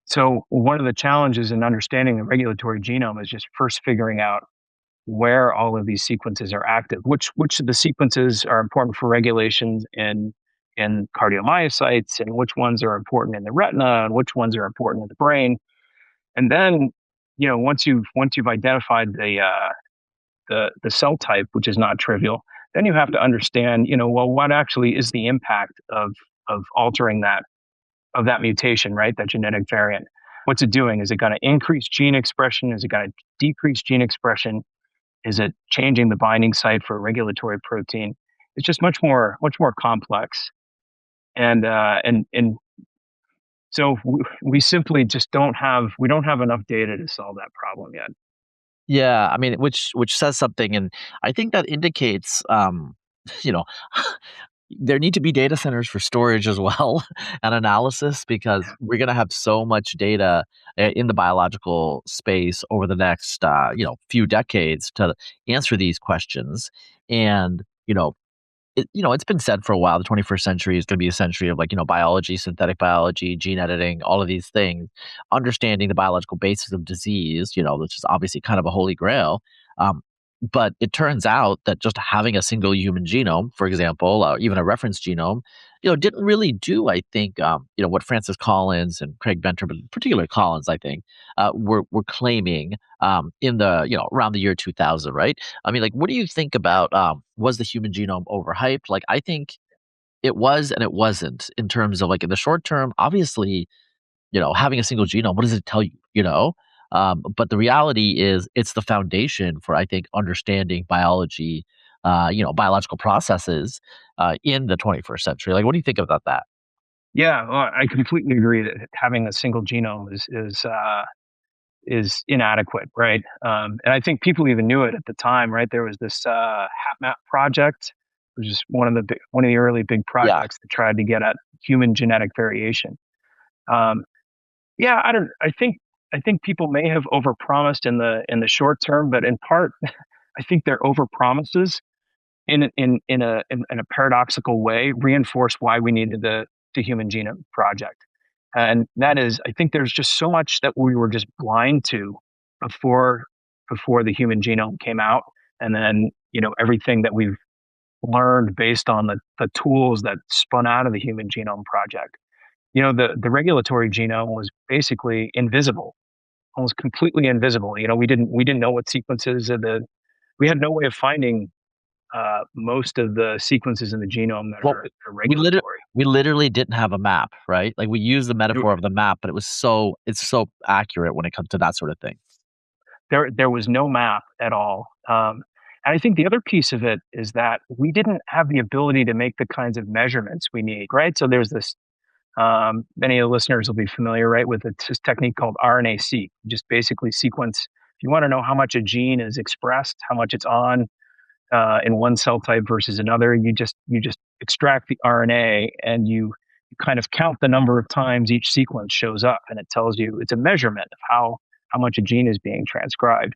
so one of the challenges in understanding the regulatory genome is just first figuring out where all of these sequences are active, which of the sequences are important for regulations in cardiomyocytes, and which ones are important in the retina, and which ones are important in the brain. And then, once you've identified the cell type, which is not trivial, then you have to understand, well, what actually is the impact of altering that mutation, right? That genetic variant. What's it doing? Is it going to increase gene expression? Is it going to decrease gene expression? Is it changing the binding site for a regulatory protein? It's just much more complex, and so we simply just don't have enough data to solve that problem yet. Yeah, I mean, which says something, and I think that indicates, you know, there need to be data centers for storage as well and analysis, because we're going to have so much data in the biological space over the next few decades to answer these questions. And it's been said for a while, the 21st century is going to be a century of biology, synthetic biology, gene editing, all of these things, understanding the biological basis of disease, which is obviously kind of a holy grail. But it turns out that just having a single human genome, for example, even a reference genome, didn't really do, I think, what Francis Collins and Craig Venter, but particularly Collins, I think, were claiming in the, around the year 2000, right? I mean, what do you think about, was the human genome overhyped? I think it was and it wasn't, in terms of in the short term, obviously, having a single genome, what does it tell you, But the reality is it's the foundation for, I think, understanding biology, biological processes in the 21st century. What do you think about that? Yeah, well, I completely agree that having a single genome is inadequate, right? And I think people even knew it at the time, right? There was this HapMap project, which is one of the early big projects that tried to get at human genetic variation. Yeah, I think people may have overpromised in the short term, but in part, I think their overpromises in a paradoxical way reinforce why we needed the Human Genome Project. And that is, I think there's just so much that we were just blind to before the human genome came out, and then everything that we've learned based on the tools that spun out of the Human Genome Project. The regulatory genome was basically invisible, almost completely invisible. We didn't know what sequences we had no way of finding most of the sequences in the genome that are regulatory. We literally didn't have a map, right? We use the metaphor of the map, but it's so accurate when it comes to that sort of thing. There was no map at all. And I think the other piece of it is that we didn't have the ability to make the kinds of measurements we need, right? So there's this, many of the listeners will be familiar, right, with this technique called RNA-seq, just basically sequence. If you want to know how much a gene is expressed, how much it's on, in one cell type versus another. You just extract the RNA and you kind of count the number of times each sequence shows up, and it tells you, it's a measurement of how much a gene is being transcribed.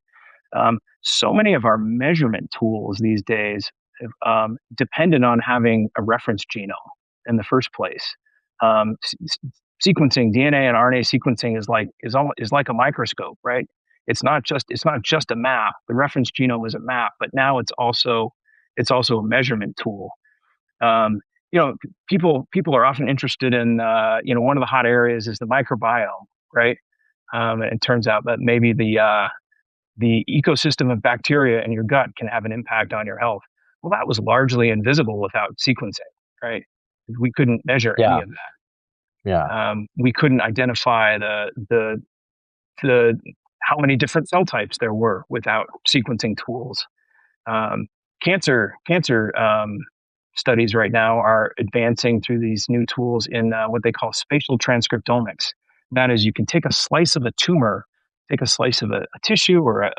So many of our measurement tools these days depended on having a reference genome in the first place. Sequencing DNA and RNA sequencing is like a microscope, right? It's not just a map. The reference genome is a map, but now it's also a measurement tool. People are often interested in one of the hot areas is the microbiome, right? And it turns out that maybe the ecosystem of bacteria in your gut can have an impact on your health. Well, that was largely invisible without sequencing, right? We couldn't measure any of that. Yeah. We couldn't identify the how many different cell types there were without sequencing tools. Cancer studies right now are advancing through these new tools in what they call spatial transcriptomics. That is, you can take a slice of a tumor, take a slice of a tissue or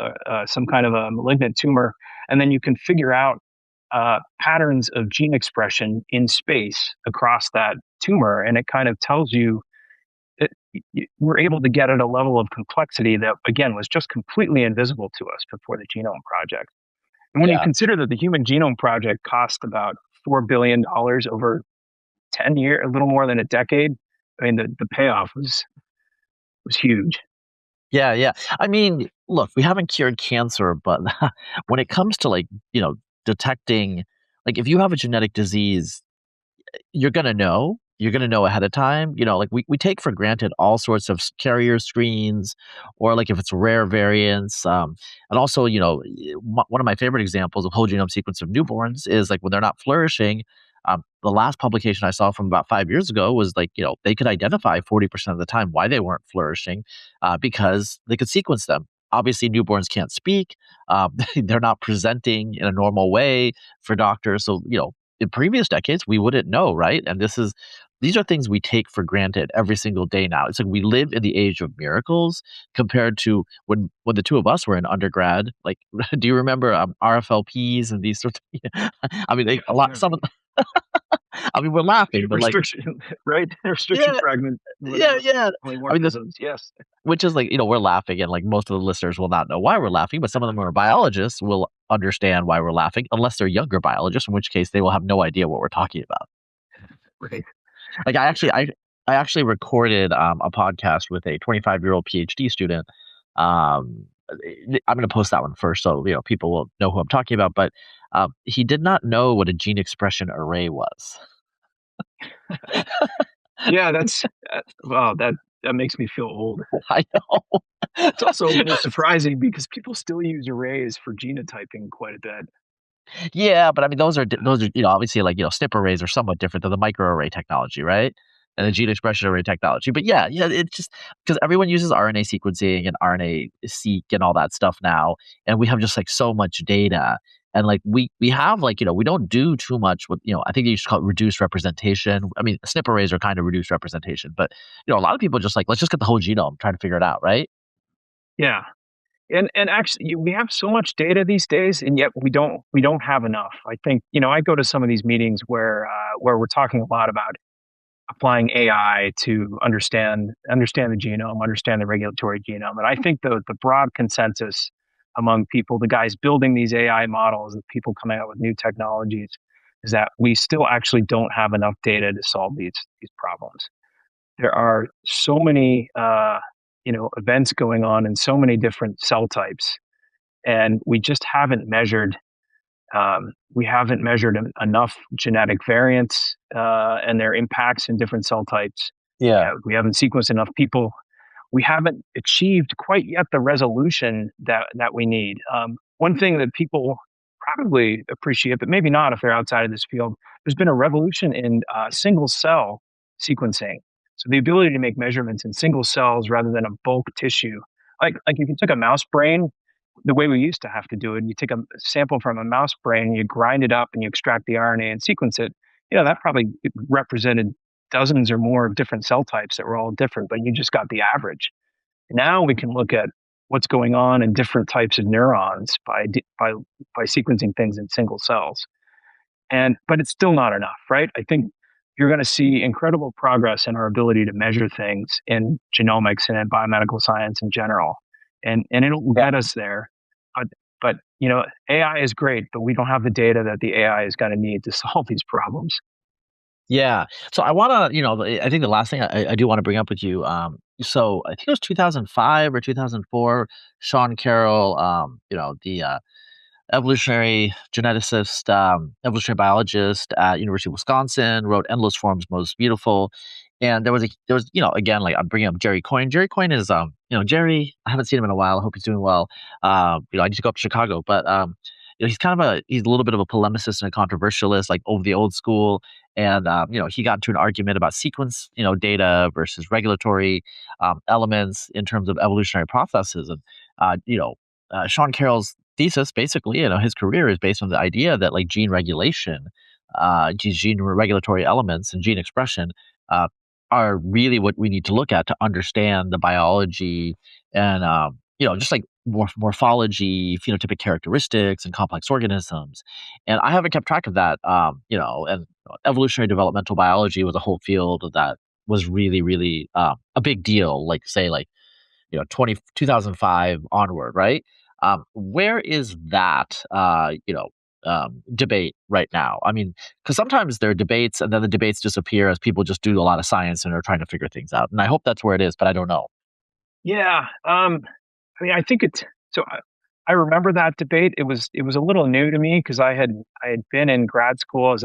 some kind of a malignant tumor, and then you can figure out patterns of gene expression in space across that tumor, and it kind of tells you that we're able to get at a level of complexity that, again, was just completely invisible to us before the Genome Project. And when you consider that the Human Genome Project cost about $4 billion over 10 years, a little more than a decade, I mean, the payoff was huge. Yeah. I mean, look, we haven't cured cancer, but when it comes to detecting, if you have a genetic disease, you're going to know ahead of time. We take for granted all sorts of carrier screens, or if it's rare variants. And also, one of my favorite examples of whole genome sequence of newborns is when they're not flourishing. The last publication I saw from about 5 years ago was they could identify 40% of the time why they weren't flourishing, because they could sequence them. Obviously, newborns can't speak. They're not presenting in a normal way for doctors. So, in previous decades, we wouldn't know, right? And these are things we take for granted every single day now. It's we live in the age of miracles compared to when the two of us were in undergrad. Do you remember RFLPs and these sorts of? I mean, some of. I mean, we're laughing, but restriction, right? Restriction fragment. Yeah. I mean, yes. Which is we're laughing, and most of the listeners will not know why we're laughing, but some of them are biologists will understand why we're laughing, unless they're younger biologists, in which case they will have no idea what we're talking about. Right. I actually recorded a podcast with a 25-year-old Ph.D. student. I'm going to post that one first, so people will know who I'm talking about. But he did not know what a gene expression array was. Yeah, that makes me feel old. I know. It's also a little surprising because people still use arrays for genotyping quite a bit. Yeah, but I mean, those are obviously SNP arrays are somewhat different than the microarray technology, right? And the gene expression array technology. But yeah, it's just because everyone uses RNA sequencing and RNA-seq and all that stuff now, and we have just so much data. And we have we don't do too much with I think you should call it reduced representation. I mean, SNP arrays are kind of reduced representation, but a lot of people just let's just get the whole genome, trying to figure it out, right? Yeah, and actually we have so much data these days, and yet we don't have enough. I think I go to some of these meetings where we're talking a lot about applying AI to understand the genome, understand the regulatory genome, and I think the broad consensus among people, the guys building these AI models, the people coming out with new technologies, is that we still actually don't have enough data to solve these problems. There are so many events going on in so many different cell types, and we just haven't measured. We haven't measured enough genetic variants and their impacts in different cell types. Yeah, we haven't sequenced enough people. We haven't achieved quite yet the resolution that we need. One thing that people probably appreciate, but maybe not if they're outside of this field, there's been a revolution in single cell sequencing. So the ability to make measurements in single cells rather than a bulk tissue. Like if you took a mouse brain, the way we used to have to do it, you take a sample from a mouse brain, you grind it up and you extract the RNA and sequence it. That probably represented dozens or more of different cell types that were all different, but you just got the average. Now we can look at what's going on in different types of neurons by sequencing things in single cells. But it's still not enough, right? I think you're going to see incredible progress in our ability to measure things in genomics and in biomedical science in general, and it'll get us there. But AI is great, but we don't have the data that the AI is going to need to solve these problems. Yeah. So I want to, I think the last thing I do want to bring up with you, so I think it was 2005 or 2004, Sean Carroll, the evolutionary geneticist, evolutionary biologist at University of Wisconsin, wrote Endless Forms Most Beautiful. And there was, again, like I'm bringing up Jerry Coyne. Jerry Coyne is, Jerry, I haven't seen him in a while. I hope he's doing well. I need to go up to Chicago, but, he's he's a little bit of a polemicist and a controversialist, like over the old school. And, he got into an argument about sequence, data versus regulatory elements in terms of evolutionary processes. And, Sean Carroll's thesis, basically, his career is based on the idea that like gene regulation, these gene regulatory elements and gene expression are really what we need to look at to understand the biology and, just like morphology, phenotypic characteristics, and complex organisms. And I haven't kept track of that, and evolutionary developmental biology was a whole field that was really, really a big deal, like say like 2005 onward, right? Where is that, debate right now? I mean, because sometimes there are debates and then the debates disappear as people just do a lot of science and are trying to figure things out. And I hope that's where it is, but I don't know. Yeah. I mean, I think it's so. I remember that debate. It was a little new to me because I had been in grad school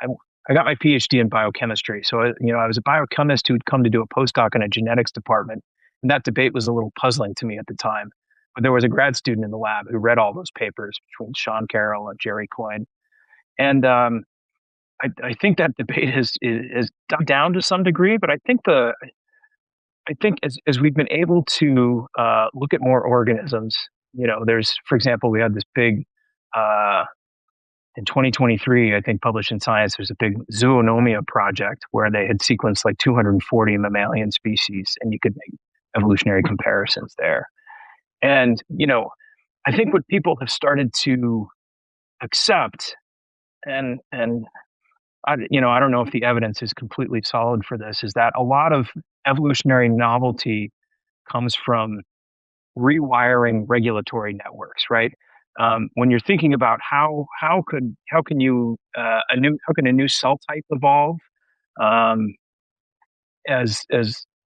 I got my Ph.D. in biochemistry. So I was a biochemist who had come to do a postdoc in a genetics department, and that debate was a little puzzling to me at the time. But there was a grad student in the lab who read all those papers between Sean Carroll and Jerry Coyne, and I think that debate has died down to some degree. But I think as we've been able to look at more organisms, there's, for example, we had this big, in 2023, I think published in Science, there's a big zoonomia project where they had sequenced like 240 mammalian species, and you could make evolutionary comparisons there. And, I think what people have started to accept, and I don't know if the evidence is completely solid for this, is that a lot of evolutionary novelty comes from rewiring regulatory networks, right? When you're thinking about how can a new cell type evolve,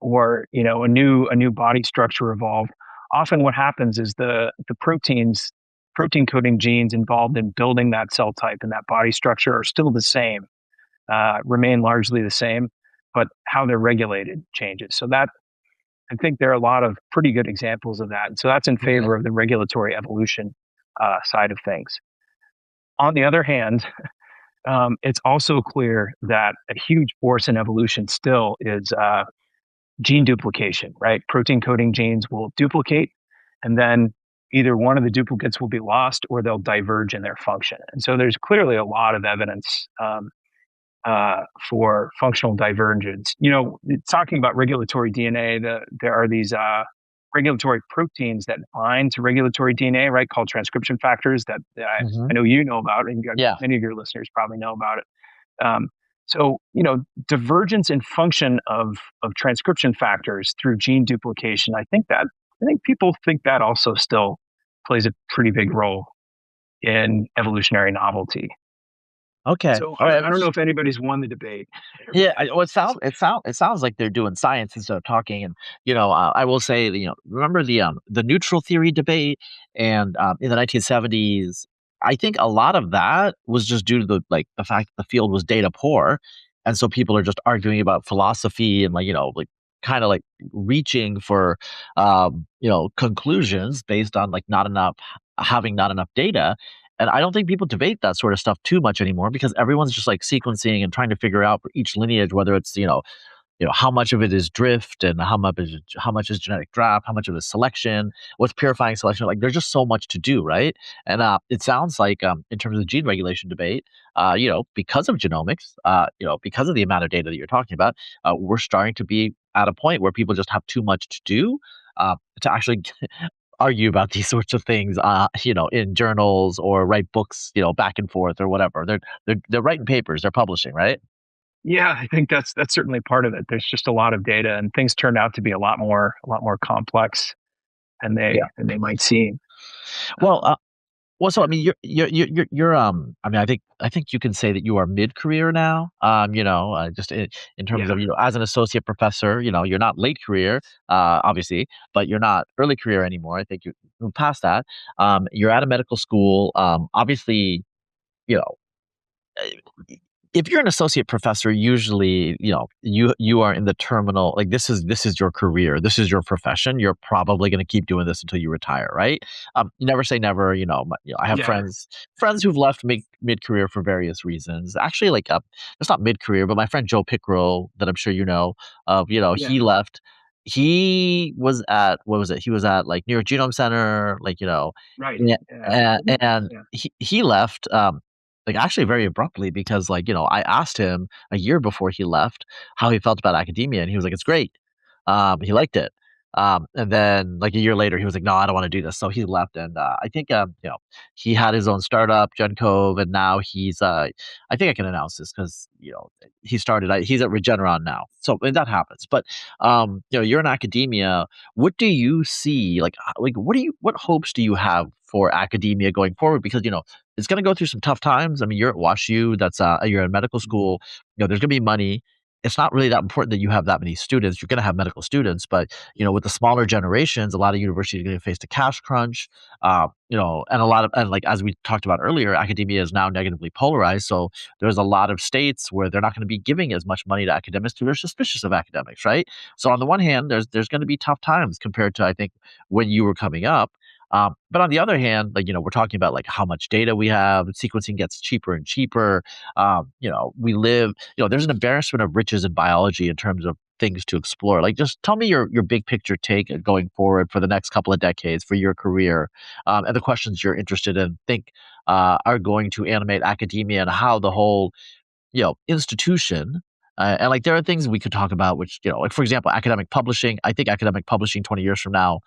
or a new body structure evolve, often what happens is the protein coding genes involved in building that cell type and that body structure are still the same. Remain largely the same, but how they're regulated changes. So that, I think there are a lot of pretty good examples of that. And so that's in favor of the regulatory evolution side of things. On the other hand, it's also clear that a huge force in evolution still is gene duplication, right? Protein coding genes will duplicate, and then either one of the duplicates will be lost or they'll diverge in their function. And so there's clearly a lot of evidence for functional divergence. Talking about regulatory DNA, there are these regulatory proteins that bind to regulatory DNA, right, called transcription factors that I know you know about, and many of your listeners probably know about it. So, divergence in function of transcription factors through gene duplication, I think people think that also still plays a pretty big role in evolutionary novelty. Okay. So I don't know if anybody's won the debate. Yeah, it sounds like they're doing science instead of talking. And I will say, remember the neutral theory debate, and in the 1970s, I think a lot of that was just due to the fact that the field was data poor, and so people are just arguing about philosophy and kind of reaching for conclusions based on having not enough data. And I don't think people debate that sort of stuff too much anymore because everyone's just sequencing and trying to figure out for each lineage whether it's how much of it is drift and how much is genetic draft, how much of it is selection, what's purifying selection. There's just so much to do, right? And it sounds like in terms of the gene regulation debate, because of genomics, because of the amount of data that you're talking about, we're starting to be at a point where people just have too much to do to actually argue about these sorts of things, in journals or write books, back and forth or whatever. They're writing papers, they're publishing, right? Yeah, I think that's certainly part of it. There's just a lot of data, and things turned out to be a lot more complex than they might seem. Well, so I mean, you're I mean, I think you can say that you are mid-career now. Just in terms Yeah, of as an associate professor, you're not late career, obviously, but you're not early career anymore. I think you're past that. You're at a medical school. Obviously, you know, if you're an associate professor, usually, you are in the terminal, like this is your career, this is your profession. You're probably going to keep doing this until you retire, right? You never say never. I have yeah, friends who've left mid career for various reasons. Actually, like it's not mid career, but my friend Joe Pickrell, that I'm sure yeah. he left. He was at what was it? He was at like New York Genome Center, Right. yeah, Yeah, and yeah, he left. Like actually very abruptly because I asked him a year before he left how he felt about academia, and he was like, it's great. He liked it. And then like a year later he was like, no, I don't want to do this. So he left, and I think he had his own startup, Gen Cove, and now he's I think I can announce this because he's at Regeneron now. So and that happens. But you're in academia. What do you see, like what hopes do you have for academia going forward? Because it's going to go through some tough times. I mean, you're at WashU. You're in medical school. There's going to be money. It's not really that important that you have that many students. You're going to have medical students, but with the smaller generations, a lot of universities are going to face a cash crunch. And like as we talked about earlier, academia is now negatively polarized. So there's a lot of states where they're not going to be giving as much money to academics who are suspicious of academics, right? So on the one hand, there's going to be tough times compared to I think when you were coming up. But on the other hand, we're talking about like how much data we have. Sequencing gets cheaper and cheaper. We live. There's an embarrassment of riches in biology in terms of things to explore. Like, just tell me your big picture take going forward for the next couple of decades for your career, and the questions you're interested in. Think are going to animate academia and how the whole institution. And like there are things we could talk about, which like for example, academic publishing. I think academic publishing 20 years from now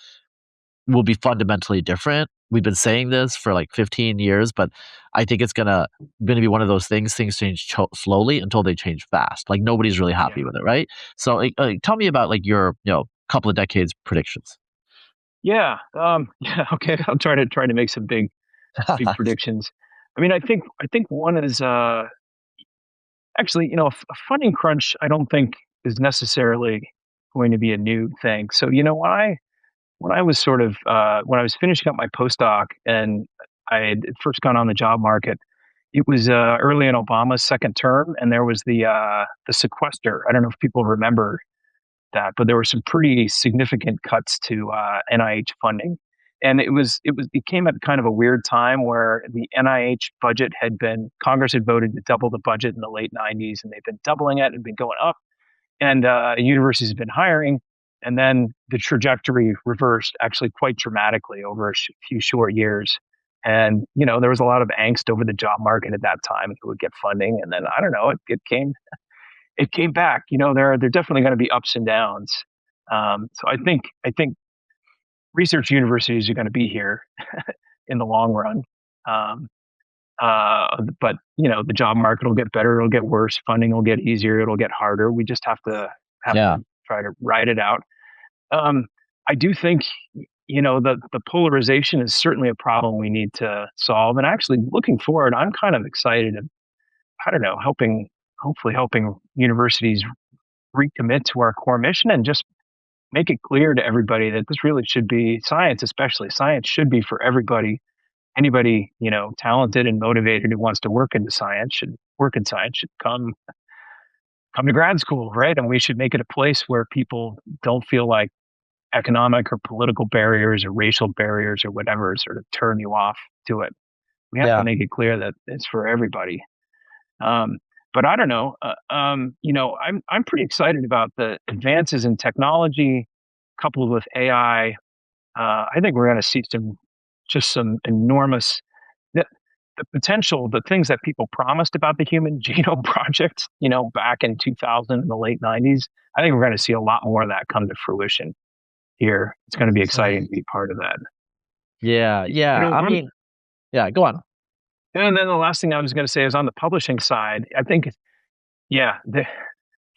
will be fundamentally different. We've been saying this for like 15 years, but I think it's gonna be one of those things. Things change slowly until they change fast. Like nobody's really yeah, happy with it, right? So, tell me about like your couple of decades predictions. yeah. Yeah. Okay, I'll try to make some big predictions. I mean, I think one is actually, a funding crunch. I don't think is necessarily going to be a new thing. So, when I was sort of when I was finishing up my postdoc and I had first gone on the job market, it was early in Obama's second term, and there was the sequester. I don't know if people remember that, but there were some pretty significant cuts to NIH funding, and it came at kind of a weird time where the NIH budget Congress had voted to double the budget in the late '90s, and they've been doubling it and been going up, and universities have been hiring, and then the trajectory reversed actually quite dramatically over a few short years. And there was a lot of angst over the job market at that time, who would get funding, and then I don't know, it came back. There are definitely going to be ups and downs. So I think research universities are going to be here in the long run. Um, but the job market will get better, it'll get worse, funding will get easier, it'll get harder. We just have to Yeah, try to ride it out. Um, I do think the polarization is certainly a problem we need to solve. And actually, looking forward, I'm kind of excited. I don't know, hopefully helping universities recommit to our core mission and just make it clear to everybody that this really should be science. Especially science should be for everybody. Anybody talented and motivated who wants to work in science should come to grad school, right? And we should make it a place where people don't feel like economic or political barriers or racial barriers or whatever sort of turn you off to it. We have to yeah, make it clear that it's for everybody. Um, but I don't know. I'm pretty excited about the advances in technology coupled with AI. I think we're going to see some enormous the, the potential, the things that people promised about the Human Genome Project, back in 2000 in the late '90s. I think we're going to see a lot more of that come to fruition here. It's going to be exciting to be part of that. Yeah, You yeah. know, I mean, yeah. Go on. and then the last thing I was going to say is on the publishing side, I think, yeah, the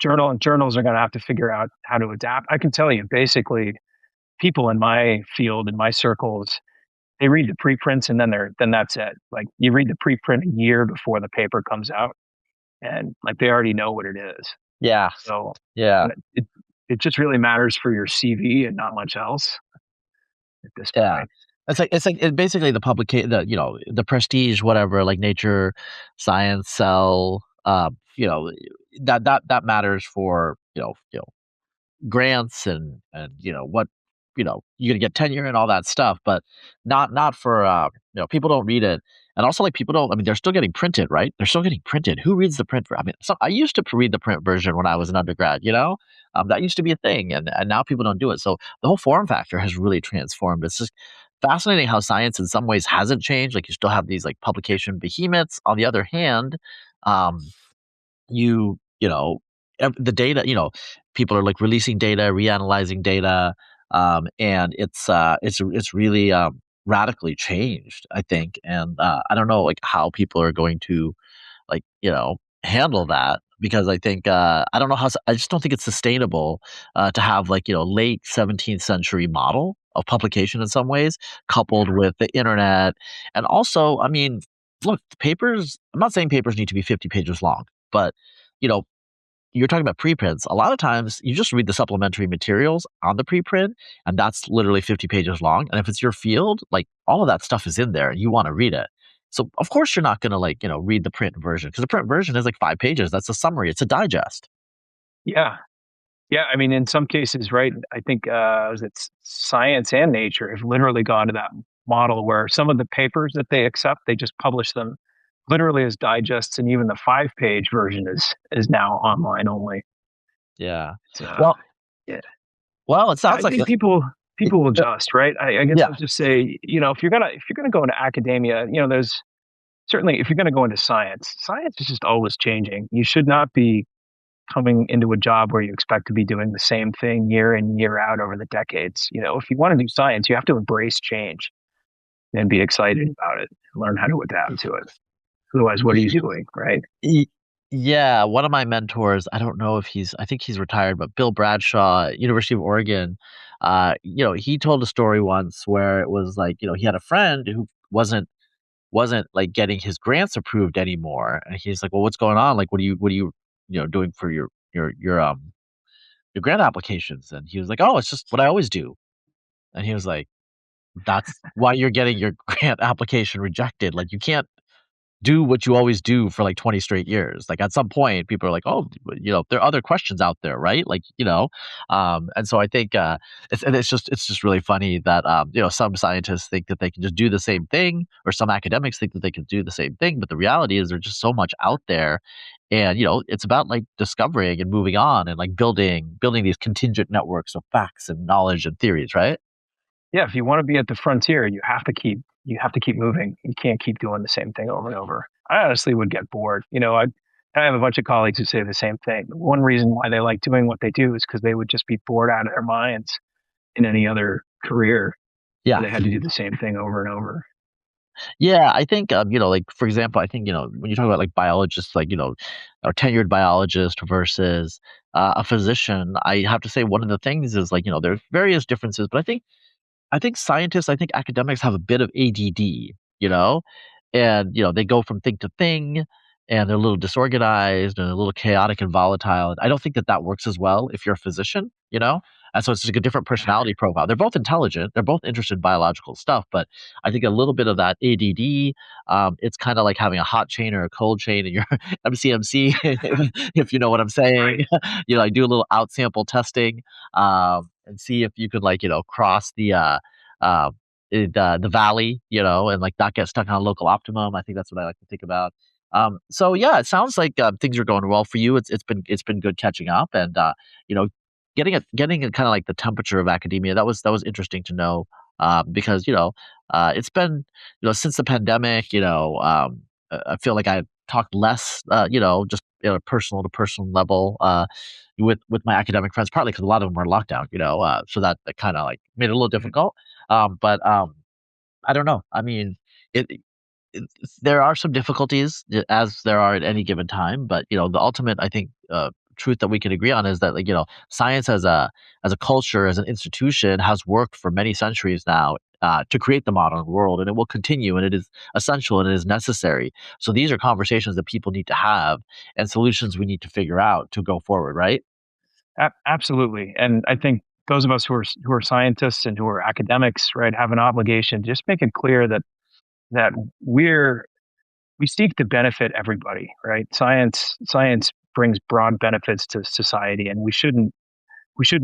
journals are going to have to figure out how to adapt. I can tell you, basically, people in my field, in my circles, they read the preprints and then that's it. Like you read the preprint a year before the paper comes out, and like they already know what it is. Yeah, So yeah, it just really matters for your CV and not much else at this yeah. point. Basically the publication, the prestige, whatever, like Nature, Science, Cell, that matters for grants and what you're gonna get tenure and all that stuff, but not for people don't read it, and also like people don't. I mean, they're still getting printed, right? They're still getting printed. Who reads the print? I mean, I used to read the print version when I was an undergrad. That used to be a thing, and now people don't do it. So the whole form factor has really transformed. It's just fascinating how science in some ways hasn't changed. Like you still have these like publication behemoths. On the other hand, um, the data, people are like releasing data, reanalyzing data, and it's really radically changed, I think. And I don't know like how people are going to like handle that, because I think I don't know I just don't think it's sustainable to have like late 17th century model of publication in some ways coupled with the internet. And also, I mean, look, the papers, I'm not saying papers need to be 50 pages long, but you know you're talking about preprints. A lot of times you just read the supplementary materials on the preprint, and that's literally 50 pages long. And if it's your field, like all of that stuff is in there and you want to read it. So of course you're not going to like, read the print version, because the print version is like 5 pages. That's a summary. It's a digest. Yeah. Yeah. I mean, in some cases, right, I think was it Science and Nature have literally gone to that model where some of the papers that they accept, they just publish them literally as digests, and even the 5-page version is now online only. Yeah. So, Well, yeah. well, it sounds I like think people will adjust, right? I guess yeah. I'll just say, if you're gonna go into academia, there's certainly, if you're gonna go into science is just always changing. You should not be coming into a job where you expect to be doing the same thing year in, year out over the decades. If you want to do science, you have to embrace change and be excited about it, learn how to adapt to it. Otherwise, what are you doing, right? Y- Yeah, one of my mentors, I don't know if I think he's retired, but Bill Bradshaw, University of Oregon, he told a story once where it was like, he had a friend who wasn't like getting his grants approved anymore. And he's like, "Well, what's going on? Like, what are you doing for your grant applications?" And he was like, "Oh, it's just what I always do." And he was like, "That's why you're getting your grant application rejected. Like, you can't do what you always do for like 20 straight years. Like at some point people are like, oh, there are other questions out there, right? Like, and so I think it's just really funny that some scientists think that they can just do the same thing, or some academics think that they can do the same thing, but the reality is there's just so much out there. And it's about like discovering and moving on and like building these contingent networks of facts and knowledge and theories, right? Yeah, if you want to be at the frontier, you have to keep moving. You can't keep doing the same thing over and over. I honestly would get bored. I have a bunch of colleagues who say the same thing. One reason why they like doing what they do is because they would just be bored out of their minds in any other career. Yeah. They had to do the same thing over and over. Yeah, I think like for example, I think when you talk about like biologists, like a tenured biologist versus a physician, I have to say one of the things is like there's various differences, but I think scientists, I think academics have a bit of ADD, you know, and they go from thing to thing, and they're a little disorganized and a little chaotic and volatile. And I don't think that works as well if you're a physician. And so it's like a different personality profile. They're both intelligent, they're both interested in biological stuff, but I think a little bit of that ADD, it's kind of like having a hot chain or a cold chain in your MCMC, if you know what I'm Right. saying. Like do a little out sample testing, and see if you could like cross uh, the valley, and like not get stuck on a local optimum. I think that's what I like to think about. So yeah, it sounds like things are going well for you. It's been good catching up, and you know, getting a kind of like the temperature of academia. That was interesting to know, because it's been since the pandemic. I feel like I talked less, just at a personal to personal level, with my academic friends, partly because a lot of them were in lockdown. So that kind of like made it a little difficult. But I don't know. I mean, it, there are some difficulties as there are at any given time, but the ultimate, I think, truth that we can agree on is that, like, science as a culture, as an institution, has worked for many centuries now to create the modern world, and it will continue, and it is essential and it is necessary. So these are conversations that people need to have and solutions we need to figure out to go forward, right? Absolutely. And I think those of us who are scientists and who are academics, right, have an obligation to just make it clear that we seek to benefit everybody, right? Science brings broad benefits to society, and we shouldn't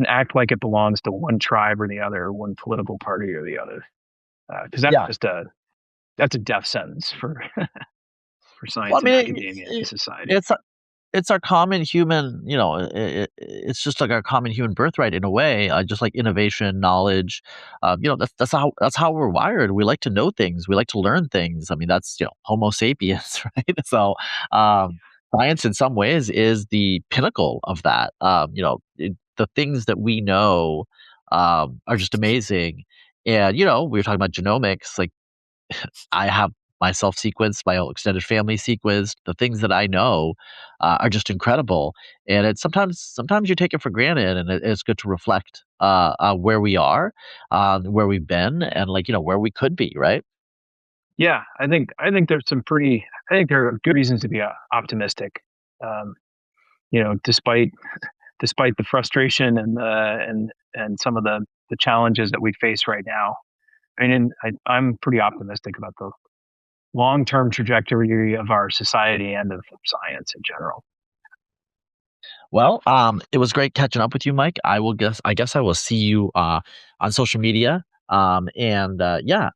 act like it belongs to one tribe or the other, or one political party or the other, because Yeah. that's a death sentence for for Well, science I and mean, academia and society. it's our common human, it's just like our common human birthright in a way, just like innovation, knowledge. That's how we're wired. We like to know things. We like to learn things. I mean, that's Homo sapiens, right? So, science in some ways is the pinnacle of that. The things that we know are just amazing. And we were talking about genomics, like I have myself sequenced, my whole extended family sequenced. The things that I know are just incredible, and it's sometimes you take it for granted, and it's good to reflect where we are, where we've been, and like where we could be, right? Yeah, I think there are good reasons to be optimistic. Um, despite the frustration and some of the challenges that we face right now. I mean, I'm pretty optimistic about the long-term trajectory of our society and of science in general. Well, it was great catching up with you, Mike. I guess I will see you on social media. And yeah,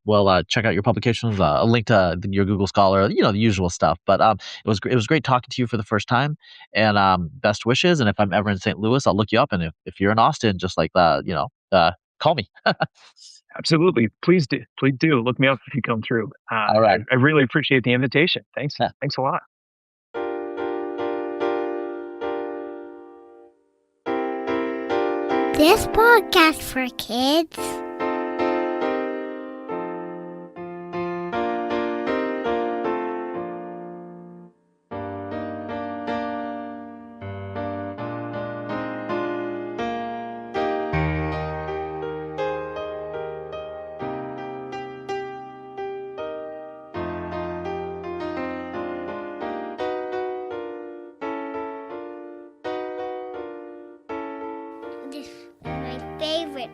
well, check out your publications, a link to your Google Scholar, the usual stuff. But it was great talking to you for the first time, and best wishes. And if I'm ever in St. Louis, I'll look you up. And if you're in Austin, just like call me. Absolutely, please do look me up if you come through. All right. I really appreciate the invitation. Thanks a lot. This podcast for kids. This is my favorite